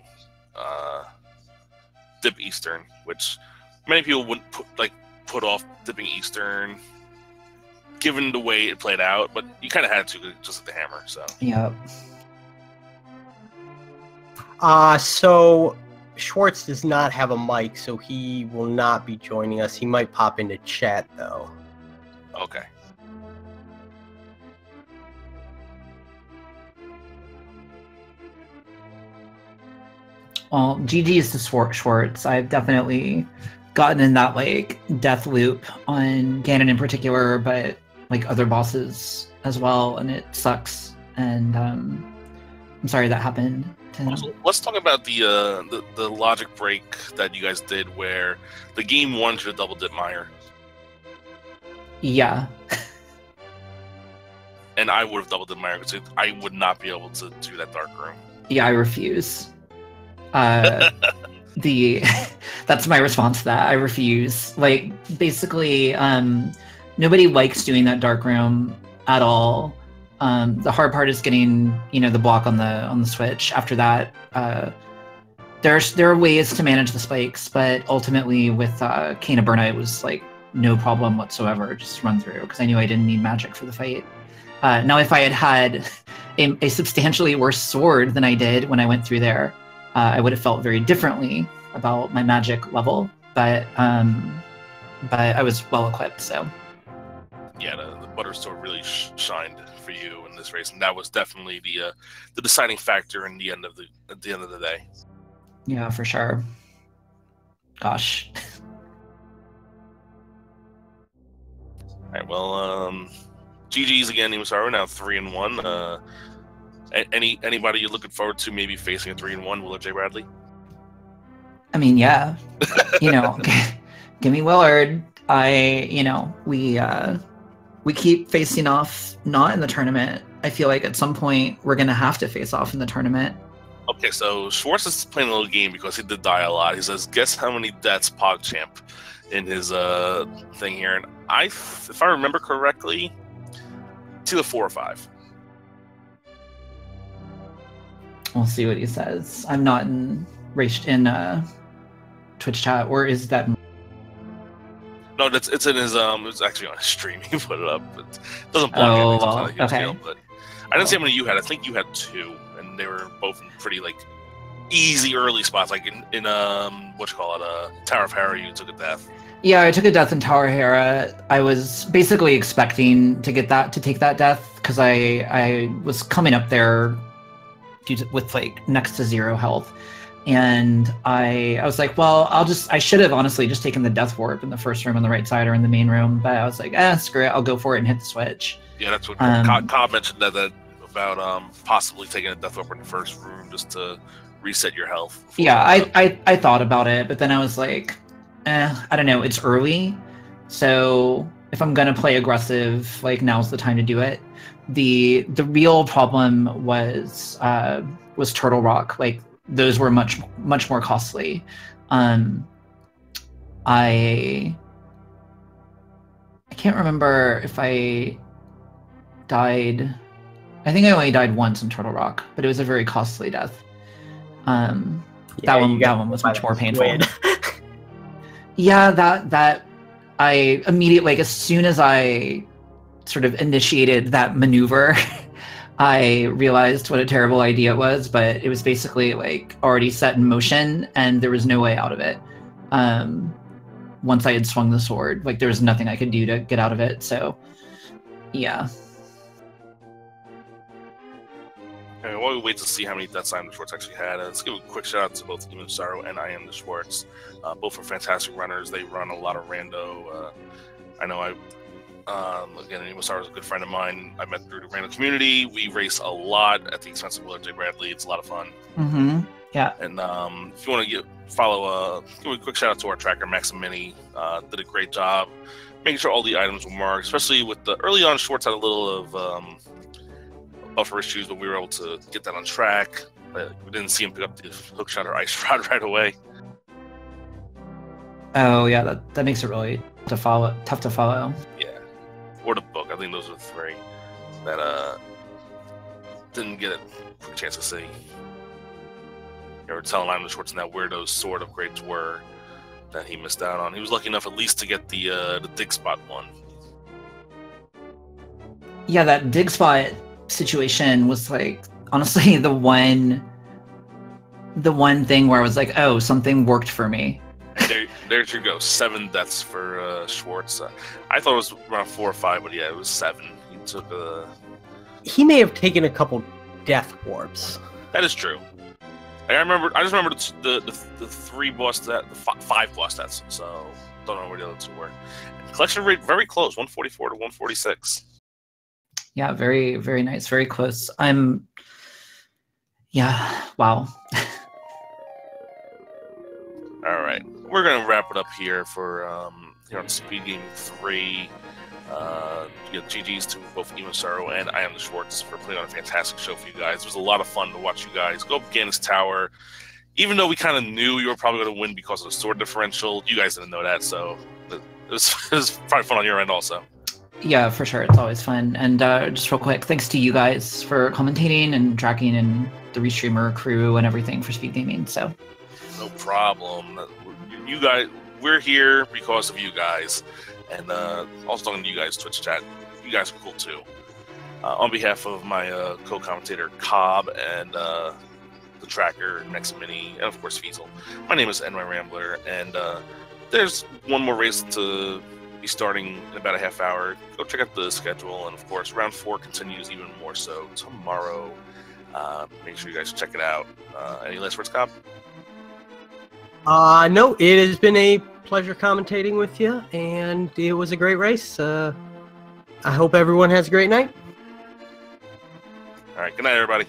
B: dip Eastern, which many people wouldn't put off dipping Eastern, given the way it played out, but you kind of had to just with the hammer. So
C: yeah.
A: So Schwartz does not have a mic, so he will not be joining us. He might pop into chat though.
B: Okay.
C: Well, GG's to Schwartz. I've definitely gotten in that like death loop on Ganon in particular, but like other bosses as well, and it sucks. And I'm sorry that happened to him.
B: Also, let's talk about the logic break that you guys did, where the game wanted you to double dip Meyer.
C: Yeah.
B: And I would have double dipped Meyer because I would not be able to do that dark room.
C: Yeah, I refuse. That's my response to that. I refuse. Like, basically, nobody likes doing that dark room at all. The hard part is getting, the block on the switch. After that, there are ways to manage the spikes, but ultimately with Cane of Burna, it was like no problem whatsoever. Just run through because I knew I didn't need magic for the fight. Now, if I had a substantially worse sword than I did when I went through there, I would have felt very differently about my magic level. But I was well equipped, so.
B: Yeah, the butter sword really shined for you in this race, and that was definitely the deciding factor at the end of the day.
C: Yeah, for sure. Gosh.
B: All right, well, GG's again, EmoSaru, now 3-1. Anybody you're looking forward to maybe facing a 3-1, Willard J. Bradley?
C: I mean, yeah. Give me Willard. We keep facing off not in the tournament. I feel like at some point we're gonna have to face off in the tournament.
B: Okay, so Schwartz is playing a little game because he did die a lot. He says, guess how many deaths PogChamp in his thing here, and if I remember correctly, it's either 4 or 5.
C: We'll see what he says. I'm not in Twitch chat, or is that?
B: No, it's in his it's actually on his stream. He put it up. It doesn't block it.
C: Okay.
B: Deal, but I didn't see how many you had. I think you had 2, and they were both in pretty easy early spots, like in Tower of Hera. You took a death. Yeah,
C: I took a death in Tower Hera. I was basically expecting to take that death because I was coming up there with next to 0 health, and I was like, well, I should have honestly just taken the death warp in the first room on the right side or in the main room, but I was like, screw it, I'll go for it and hit the switch.
B: Yeah, that's what Cobb mentioned that about possibly taking a death warp in the first room just to reset your health.
C: Yeah, I thought about it, but then I was like, I don't know, it's early, so if I'm gonna play aggressive, now's the time to do it. The real problem was Turtle Rock. Those were much more costly. I can't remember if I died I think I only died once in Turtle Rock, but it was a very costly death.
A: Yeah,
C: that one was much more painful. Yeah, that I immediately, like, as soon as I sort of initiated that maneuver, I realized what a terrible idea it was, but it was basically like already set in motion and there was no way out of it. Once I had swung the sword, like there was nothing I could do to get out of it, so yeah.
B: Okay, while we wait to see how many deaths iamtheschwarz actually had, let's give a quick shout out to both EmoSaru and iamtheschwarz. Both are fantastic runners. They run a lot of rando. I know again, EmoSaru is a good friend of mine. I met through the rando community. We race a lot at the expense of Willard J. Bradley. It's a lot of fun.
C: Mm-hmm. Yeah.
B: And if you want to give a quick shout out to our tracker, Maximini. Did a great job making sure all the items were marked, especially with the early on. Schwartz had a little of buffer issues, but we were able to get that on track. We didn't see him pick up the hookshot or ice rod right away.
C: Oh yeah, that makes it really tough to follow.
B: Yeah, or the book. I think those are the three that didn't get a quick chance to see. They were telling iamtheschwarz now where those sword upgrades were that he missed out on. He was lucky enough at least to get the dig spot one.
C: Yeah, that dig spot situation was like honestly the one thing where I was like, oh, something worked for me.
B: There you go. 7 deaths for Schwartz. I thought it was around 4 or 5, but yeah, it was 7. He took
A: He may have taken a couple death warps.
B: That is true. I just remember the 3 boss deaths, the 5 boss deaths. So don't know where the other 2 were. And collection rate very close, 144 to 146.
C: Yeah, very, very nice, very close. Yeah, wow.
B: All right, we're gonna wrap it up here for here on Speed Gaming 3. GG's to both EmoSaru and iamtheschwarz for putting on a fantastic show for you guys. It was a lot of fun to watch you guys go up Ganon's Tower. Even though we kind of knew you were probably going to win because of the sword differential, you guys didn't know that, so it was probably fun on your end also. Yeah,
C: for sure. It's always fun. And just real quick, thanks to you guys for commentating and tracking and the Restreamer crew and everything for Speed Gaming. So
B: no problem. You guys, we're here because of you guys. And also talking to you guys, Twitch chat. You guys are cool too. On behalf of my co-commentator Cobb and the tracker Maximini and of course Fiesel, my name is NY Rambler, and there's one more race to be starting in about a half hour. Go check out the schedule, and of course round 4 continues even more so tomorrow. Make sure you guys check it out. Any last words, Cobb?
A: No, it has been a pleasure commentating with you, and it was a great race. I hope everyone has a great night.
B: All right, good night, everybody.